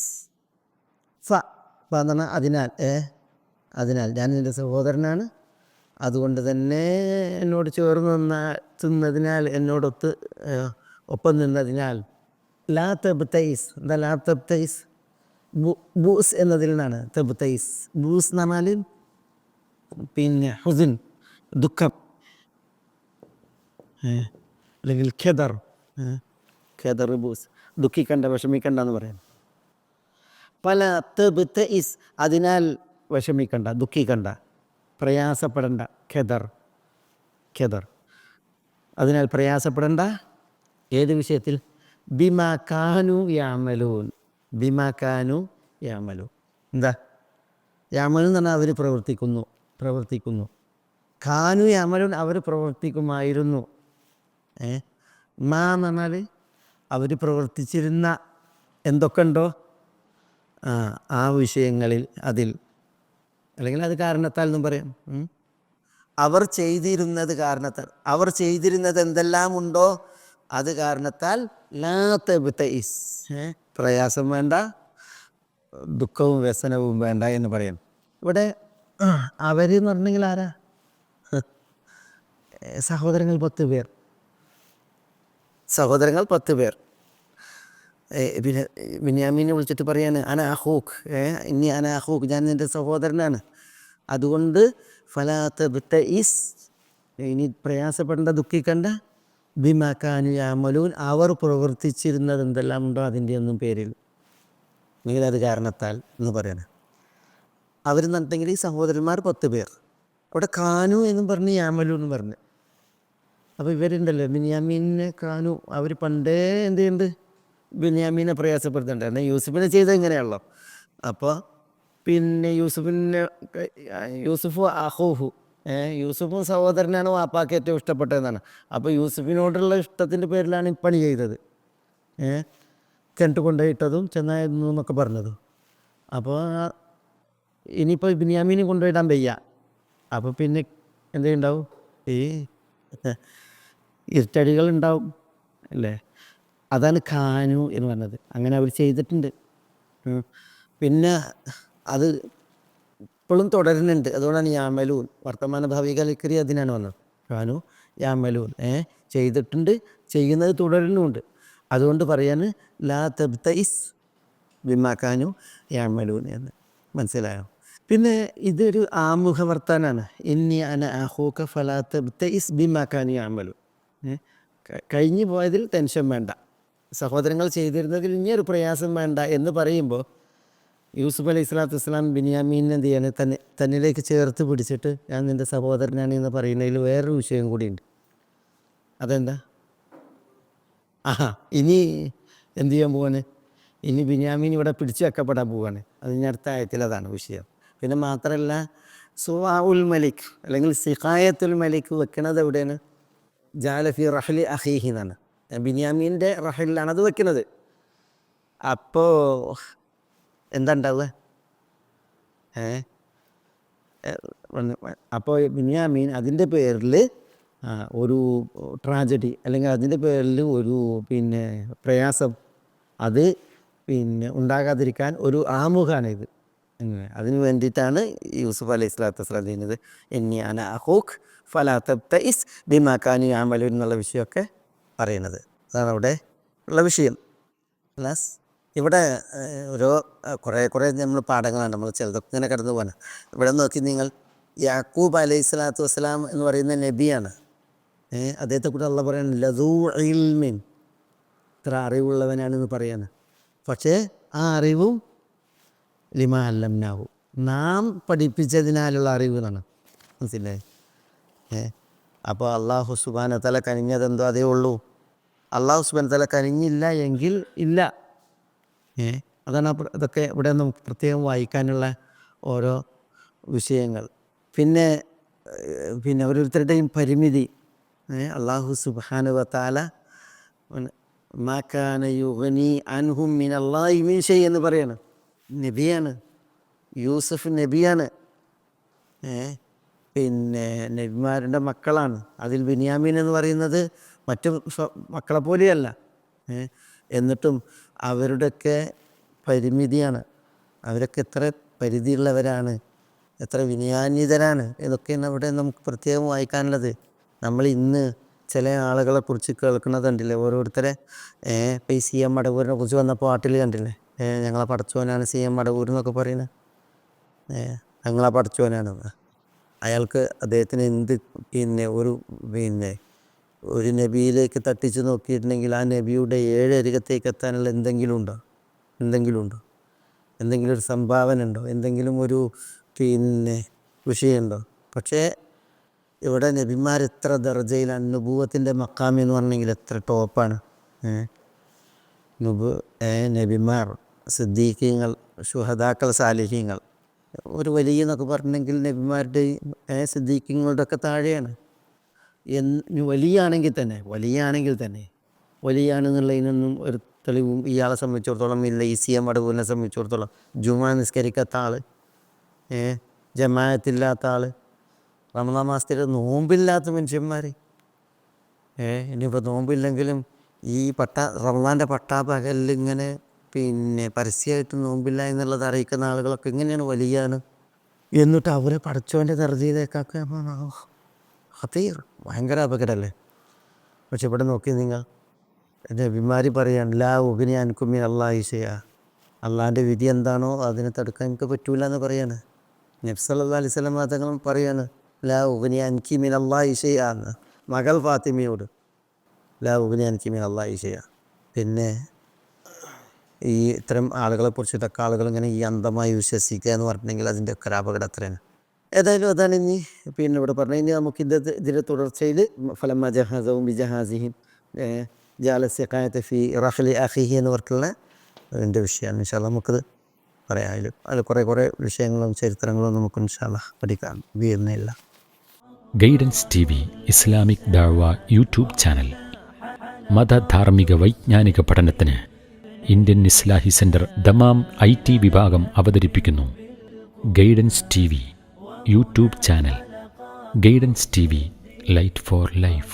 എന്ന് പറഞ്ഞാൽ അതിനാൽ ഞാൻ എൻ്റെ സഹോദരനാണ്, അതുകൊണ്ട് തന്നെ എന്നോട് ചേർന്ന് നിന്നതിനാൽ, എന്നോടൊത്ത് ഒപ്പം നിന്നതിനാൽ. ലാ തബ്തഇസ്, എന്താ ലാ തബ്തഇസ്? ബൂസ് എന്നതിൽ നിന്നാണ് തബ്തഇസ്. ബൂസ് എന്ന് പറഞ്ഞാൽ പിന്നെ ഹുസിൻ, ദുഃഖം, അല്ലെങ്കിൽ ഖെദർ. ഖെദർ ബൂസ്, ദുഃഖിക്കണ്ട, വിഷമിക്കണ്ട എന്ന് പറയാം. പല തബ്തഇസ്, അതിനാൽ വിഷമിക്കണ്ട, ദുഃഖിക്കണ്ട, പ്രയാസപ്പെടണ്ട. ഖെദർ, അതിനാൽ പ്രയാസപ്പെടണ്ട. ഏത് വിഷയത്തിൽ? ബിമാ കാനു യഅമലൂൻ. എന്താ യഅമലൂൻ എന്ന് പറഞ്ഞാൽ അവർ പ്രവർത്തിക്കുന്നു. കാനു യഅമലൂൻ, അവർ പ്രവർത്തിക്കുമായിരുന്നു. മാ എന്ന് പറഞ്ഞാൽ അവർ പ്രവർത്തിച്ചിരുന്ന എന്തൊക്കെ ഉണ്ടോ ആ വിഷയങ്ങളിൽ, അതിൽ, അല്ലെങ്കിൽ അത് കാരണത്താൽ എന്നും പറയാം. അവർ ചെയ്തിരുന്നത് കാരണത്താൽ, അവർ ചെയ്തിരുന്നത് എന്തെല്ലാം ഉണ്ടോ അത് കാരണത്താൽ. ലാ തബ്തഇസ്, പ്രയാസം വേണ്ട, ദുഃഖവും വ്യസനവും വേണ്ട എന്ന് പറയാം. ഇവിടെ അവരെന്ന് പറഞ്ഞെങ്കിൽ ആരാ? സഹോദരങ്ങൾ 10 പേർ. പിന്നെ ബിന്യാമീനെ വിളിച്ചിട്ട് പറയാണ് അന അഖൂക്ക്, ഞാൻ നിൻ്റെ സഹോദരനാണ്, അതുകൊണ്ട് ഫലാ തബ്തഇസ്, ഇനി പ്രയാസപ്പെടേണ്ട, ദുഃഖിക്കണ്ട. ബിമാ കാനു യഅമലൂൻ, അവർ പ്രവർത്തിച്ചിരുന്നത് എന്തെല്ലാം ഉണ്ടോ അതിൻ്റെ ഒന്നും പേരിൽ, അല്ലെങ്കിൽ അത് കാരണത്താൽ എന്ന് പറയണം. അവരെന്നുണ്ടെങ്കിൽ ഈ സഹോദരന്മാർ 10 പേർ. അവിടെ കാനു എന്നും പറഞ്ഞ് യഅമലു എന്ന് പറഞ്ഞ്. അപ്പോൾ ഇവരുണ്ടല്ലോ ബിന്യാമീനെ കാനു, അവർ പണ്ടേ എന്ത് ചെയ്യുന്നുണ്ട്? ബിന്യാമീനെ പ്രയാസപ്പെടുത്തുന്നുണ്ട്. എന്നാൽ യൂസുഫിനെ ചെയ്തത് ഇങ്ങനെയാണല്ലോ. അപ്പോൾ പിന്നെ യൂസുഫ് അഖൂഹു, യൂസുഫും സഹോദരനാണ് വാപ്പാക്ക് ഏറ്റവും ഇഷ്ടപ്പെട്ടതെന്നാണ്. അപ്പോൾ യൂസുഫിനോടുള്ള ഇഷ്ടത്തിൻ്റെ പേരിലാണ് ഈ പണി ചെയ്തത്. കിണറ്റ് കൊണ്ടുപോയിട്ടതും ചെന്നായിരുന്നു എന്നൊക്കെ പറഞ്ഞതും. അപ്പോൾ ഇനിയിപ്പോൾ ബിന്യാമീനെ കൊണ്ടുപോയിടാൻ വയ്യ. അപ്പോൾ പിന്നെ എന്തുണ്ടാവും? ഈ ഇരുട്ടടികളുണ്ടാവും അല്ലേ? അതാണ് ഖാനു എന്ന് പറഞ്ഞത്. അങ്ങനെ അവർ ചെയ്തിട്ടുണ്ട്. പിന്നെ അത് ഇപ്പോഴും തുടരുന്നുണ്ട്. അതുകൊണ്ടാണ് യാമലൂൻ, വർത്തമാന ഭാവികാലിക്കരി അതിനാണ് വന്നത്. ഖാനു യാമലൂൻ, ചെയ്തിട്ടുണ്ട്, ചെയ്യുന്നത് തുടരുന്നുമുണ്ട്. അതുകൊണ്ട് പറയാൻ ലാ തബ്തഇസ് ബിമാ കാനു യാമലൂൻ എന്ന്. മനസ്സിലായോ? പിന്നെ ഇതൊരു ആമുഖ വർത്താനാണ്. ഇന്നി അന അഖൂക ഫലാ തബ്തഇസ് ബിമാ കാനു യഅമലൂൻ. കഴിഞ്ഞു പോയതിൽ ടെൻഷൻ വേണ്ട, സഹോദരങ്ങൾ ചെയ്തിരുന്നതിൽ ഇനിയൊരു പ്രയാസം വേണ്ട എന്ന് പറയുമ്പോൾ യൂസുഫ് അലൈഹി സ്വലാത്തു വസ്സലാം ബിന്യാമീനെ എന്ത് ചെയ്യാണ്? തന്നിലേക്ക് ചേർത്ത് പിടിച്ചിട്ട് ഞാൻ നിൻ്റെ സഹോദരനാണ് എന്ന് പറയുന്നതിൽ വേറൊരു വിഷയം കൂടിയുണ്ട്. അതെന്താ? ഇനി എന്തു ചെയ്യാൻ പോവാണ്? ഇനി ബിന്യാമീൻ ഇവിടെ പിടിച്ചു വെക്കപ്പെടാൻ പോവുകയാണ്. അതിന് അടുത്ത ആയത്തിൽ അതാണ് വിഷയം. പിന്നെ മാത്രമല്ല, സുവാഉൽ മലിക് അല്ലെങ്കിൽ സിഖായത്തുൽ മലിക് വെക്കണത് എവിടെയാണ്? ജാലഫി റഹ്ലി അഖീഹി എന്നാണ്. ബിന്യാമീൻ്റെ റഹലിലാണ് അത് വെക്കുന്നത്. അപ്പോൾ എന്താ ഉണ്ടാവുക? അപ്പോൾ ബിന്യാമീൻ അതിൻ്റെ പേരിൽ ഒരു ട്രാജഡി, അല്ലെങ്കിൽ അതിൻ്റെ പേരിൽ ഒരു പിന്നെ പ്രയാസം, അത് പിന്നെ ഉണ്ടാകാതിരിക്കാൻ ഒരു ആമുഖാണിത്. അതിന് വേണ്ടിയിട്ടാണ് യൂസുഫ് അലൈഹി സ്വലാത്തു വസ്സലാം ചെയ്യുന്നത്. ഇന്നി അന അഖൂക് ഫലാ തബ്തഇസ് ബിമാ കാനു യഅമലൂൻ എന്നുള്ള വിഷയമൊക്കെ പറയുന്നത്. അതാണ് അവിടെ ഉള്ള വിഷയം. പ്ലസ് ഇവിടെ കുറേ നമ്മൾ പാഠങ്ങളാണ്, നമ്മൾ ചിലതൊക്കെ ഇങ്ങനെ കടന്നു പോകാൻ. ഇവിടെ നോക്കി നിങ്ങൾ, യാക്കൂബ് അലൈഹി സ്വലാത്തു വസ്സലാം എന്ന് പറയുന്ന നബിയാണ്. അദ്ദേഹത്തെ കൂടെ അള്ളാഹ് പറയുന്നത് ലദൂ ഇൽമിൻ, ഇത്ര അറിവുള്ളവനാണെന്ന് പറയാണ്. പക്ഷേ ആ അറിവും ലിമാ അല്ലംനാഹു, നാം പഠിപ്പിച്ചതിനാലുള്ള അറിവ് എന്നാണ്. മനസ്സിലായി? അപ്പോൾ അള്ളാഹു സുബ്ഹാനഹു വതആല കനിഞ്ഞതെന്തോ അതേ ഉള്ളൂ. അള്ളാഹു സുബ്ഹാനഹു വതആല കനിഞ്ഞില്ല എങ്കിൽ ഇല്ല. അതാണ് അതൊക്കെ ഇവിടെ നിന്ന് പ്രത്യേകം വായിക്കാനുള്ള ഓരോ വിഷയങ്ങൾ. പിന്നെ ഓരോരുത്തരുടെയും പരിമിതി. അല്ലാഹു സുബ്ഹാനഹു വ തആല മാ കാന യുഗ്നി അൻഹും മിനല്ലാഹി മിൻ ഷൈ എന്ന് പറയാണ്. നബിയാണ്, യൂസഫ് നബിയാണ്. പിന്നെ നബിമാരുടെ മക്കളാണ്. അതിൽ ബിന്യാമീൻ എന്ന് പറയുന്നത് മറ്റു മക്കളെ പോലെയല്ല. എന്നിട്ടും അവരുടെയൊക്കെ പരിമിതിയാണ്. അവരൊക്കെ എത്ര പരിധിയുള്ളവരാണ്, എത്ര വിനയാന്വിതരാണ്. ഇതൊക്കെയാണ് അവിടെ നമുക്ക് പ്രത്യേകം വായിക്കാനുള്ളത്. നമ്മൾ ഇന്ന് ചില ആളുകളെ കുറിച്ച് കേൾക്കുന്നത് കണ്ടില്ലേ, ഓരോരുത്തരെ. ഇപ്പോൾ ഈ CM മടവൂരിനെ കുറിച്ച് വന്ന പാട്ടിൽ കണ്ടില്ലേ, ഞങ്ങളെ പടച്ചോനാണ് CM മടവൂർ എന്നൊക്കെ പറയുന്നത്. ഞങ്ങളെ പടച്ചോനാണ്. അയാൾക്ക് അദ്ദേഹത്തിന് എന്ത് ഒരു നബിയിലേക്ക് തട്ടിച്ച് നോക്കിയിട്ടുണ്ടെങ്കിൽ ആ നബിയുടെ 7 അരികത്തേക്ക് എത്താനുള്ള എന്തെങ്കിലും ഉണ്ടോ? എന്തെങ്കിലും ഒരു സംഭാവന ഉണ്ടോ? എന്തെങ്കിലും ഒരു വിഷയമുണ്ടോ? പക്ഷേ ഇവിടെ നബിമാർ എത്ര ദർജയിലാണ്. നുബൂവത്തിൻ്റെ മക്കാം എന്ന് പറഞ്ഞെങ്കിൽ എത്ര ടോപ്പാണ്. നബിമാർ, സിദ്ദീഖീങ്ങൾ, ശുഹദാക്കൾ, സാലിഹീങ്ങൾ. ഒരു വലിയ എന്നൊക്കെ പറഞ്ഞെങ്കിൽ നബിമാരുടെയും സിദ്ദീഖീങ്ങളുടെ ഒക്കെ താഴെയാണ്. വലിയാണെങ്കിൽ തന്നെ വലിയാണെന്നുള്ളതിനൊന്നും ഒരു തെളിവും ഇയാളെ സംബന്ധിച്ചിടത്തോളം ഇല്ല. ഈ CM മടവൂരിനെ സംബന്ധിച്ചിടത്തോളം ജുമാ നിസ്കരിക്കാത്ത ആൾ, ജമാഅത്തില്ലാത്ത ആൾ, റമദാൻ മാസത്തിൽ നോമ്പില്ലാത്ത മനുഷ്യന്മാർ. ഇനിയിപ്പോൾ നോമ്പില്ലെങ്കിലും ഈ റമദാൻ്റെ പട്ടാപ്പകലിൽ ഇങ്ങനെ പരസ്യമായിട്ട് നോമ്പില്ല എന്നുള്ളത് അറിയിക്കുന്ന ആളുകളൊക്കെ എങ്ങനെയാണ് വലിയാണ്. എന്നിട്ട് അവരെ പടച്ചവൻ്റെ ദർജയിലേക്കൊക്കെ ഹതീർ, ഭയങ്കര അപകടമല്ലേ. പക്ഷെ ഇവിടെ നോക്കി നിങ്ങൾ, നബിമാരി പറയാണ് ലാ ഉഗ്നി അൻകും മിനല്ലാഹി ഷൈഅ. അള്ളാൻ്റെ വിധി എന്താണോ അതിനെ തടുക്കാൻ എനിക്ക് പറ്റൂല എന്ന് പറയാണ്. നബി സല്ലല്ലാഹു അലൈഹി വസല്ലം തങ്ങളും പറയാണ് ലാ ഉഗ്നി അൻകി മിനല്ലാഹി ഷൈഅ എന്ന് മകൾ ഫാത്തിമയോട്. ലാ ഉഗ്നി അൻകി മിനല്ലാഹി ഷൈഅ. പിന്നെ ഈ ഇത്തരം ആളുകളെ കുറിച്ചിട്ടൊക്കെ ആളുകൾ ഇങ്ങനെ ഈ അന്ധമായി വിശ്വസിക്കുക എന്ന് പറഞ്ഞിട്ടുണ്ടെങ്കിൽ അതിൻ്റെ ഒക്കെ ഒരു അപകടം അത്രയാണ്. ഏതായാലും അതാണ് ഇനി ഇവിടെ പറഞ്ഞത്. ഇനി നമുക്ക് ഇതിൻ്റെ തുടർച്ചയിൽ ഫലമ്മ ജഹാസവും ബിജഹാസിഹിം ജാലസ്യക്കായത്തെ ഫി റഹ്ലി അഖിഹി എന്ന് പറഞ്ഞിട്ടുള്ള അതിൻ്റെ വിഷയമാണ്. ഇൻഷാ അല്ലാഹ് നമുക്കത് പറയാം. അതിൽ കുറേ വിഷയങ്ങളും ചരിത്രങ്ങളും നമുക്ക് ഇൻഷാ അല്ലാഹ് പഠിക്കാം. വീഴുന്നില്ല. ഗൈഡൻസ് TV ഇസ്ലാമിക് ദഅവ യൂട്യൂബ് ചാനൽ മതധാർമ്മിക വൈജ്ഞാനിക പഠനത്തിന് Indian Islahi centre Dammam IT വിഭാഗം അവതരിപ്പിക്കുന്നു guidance TV YouTube channel. Guidance TV, light for life.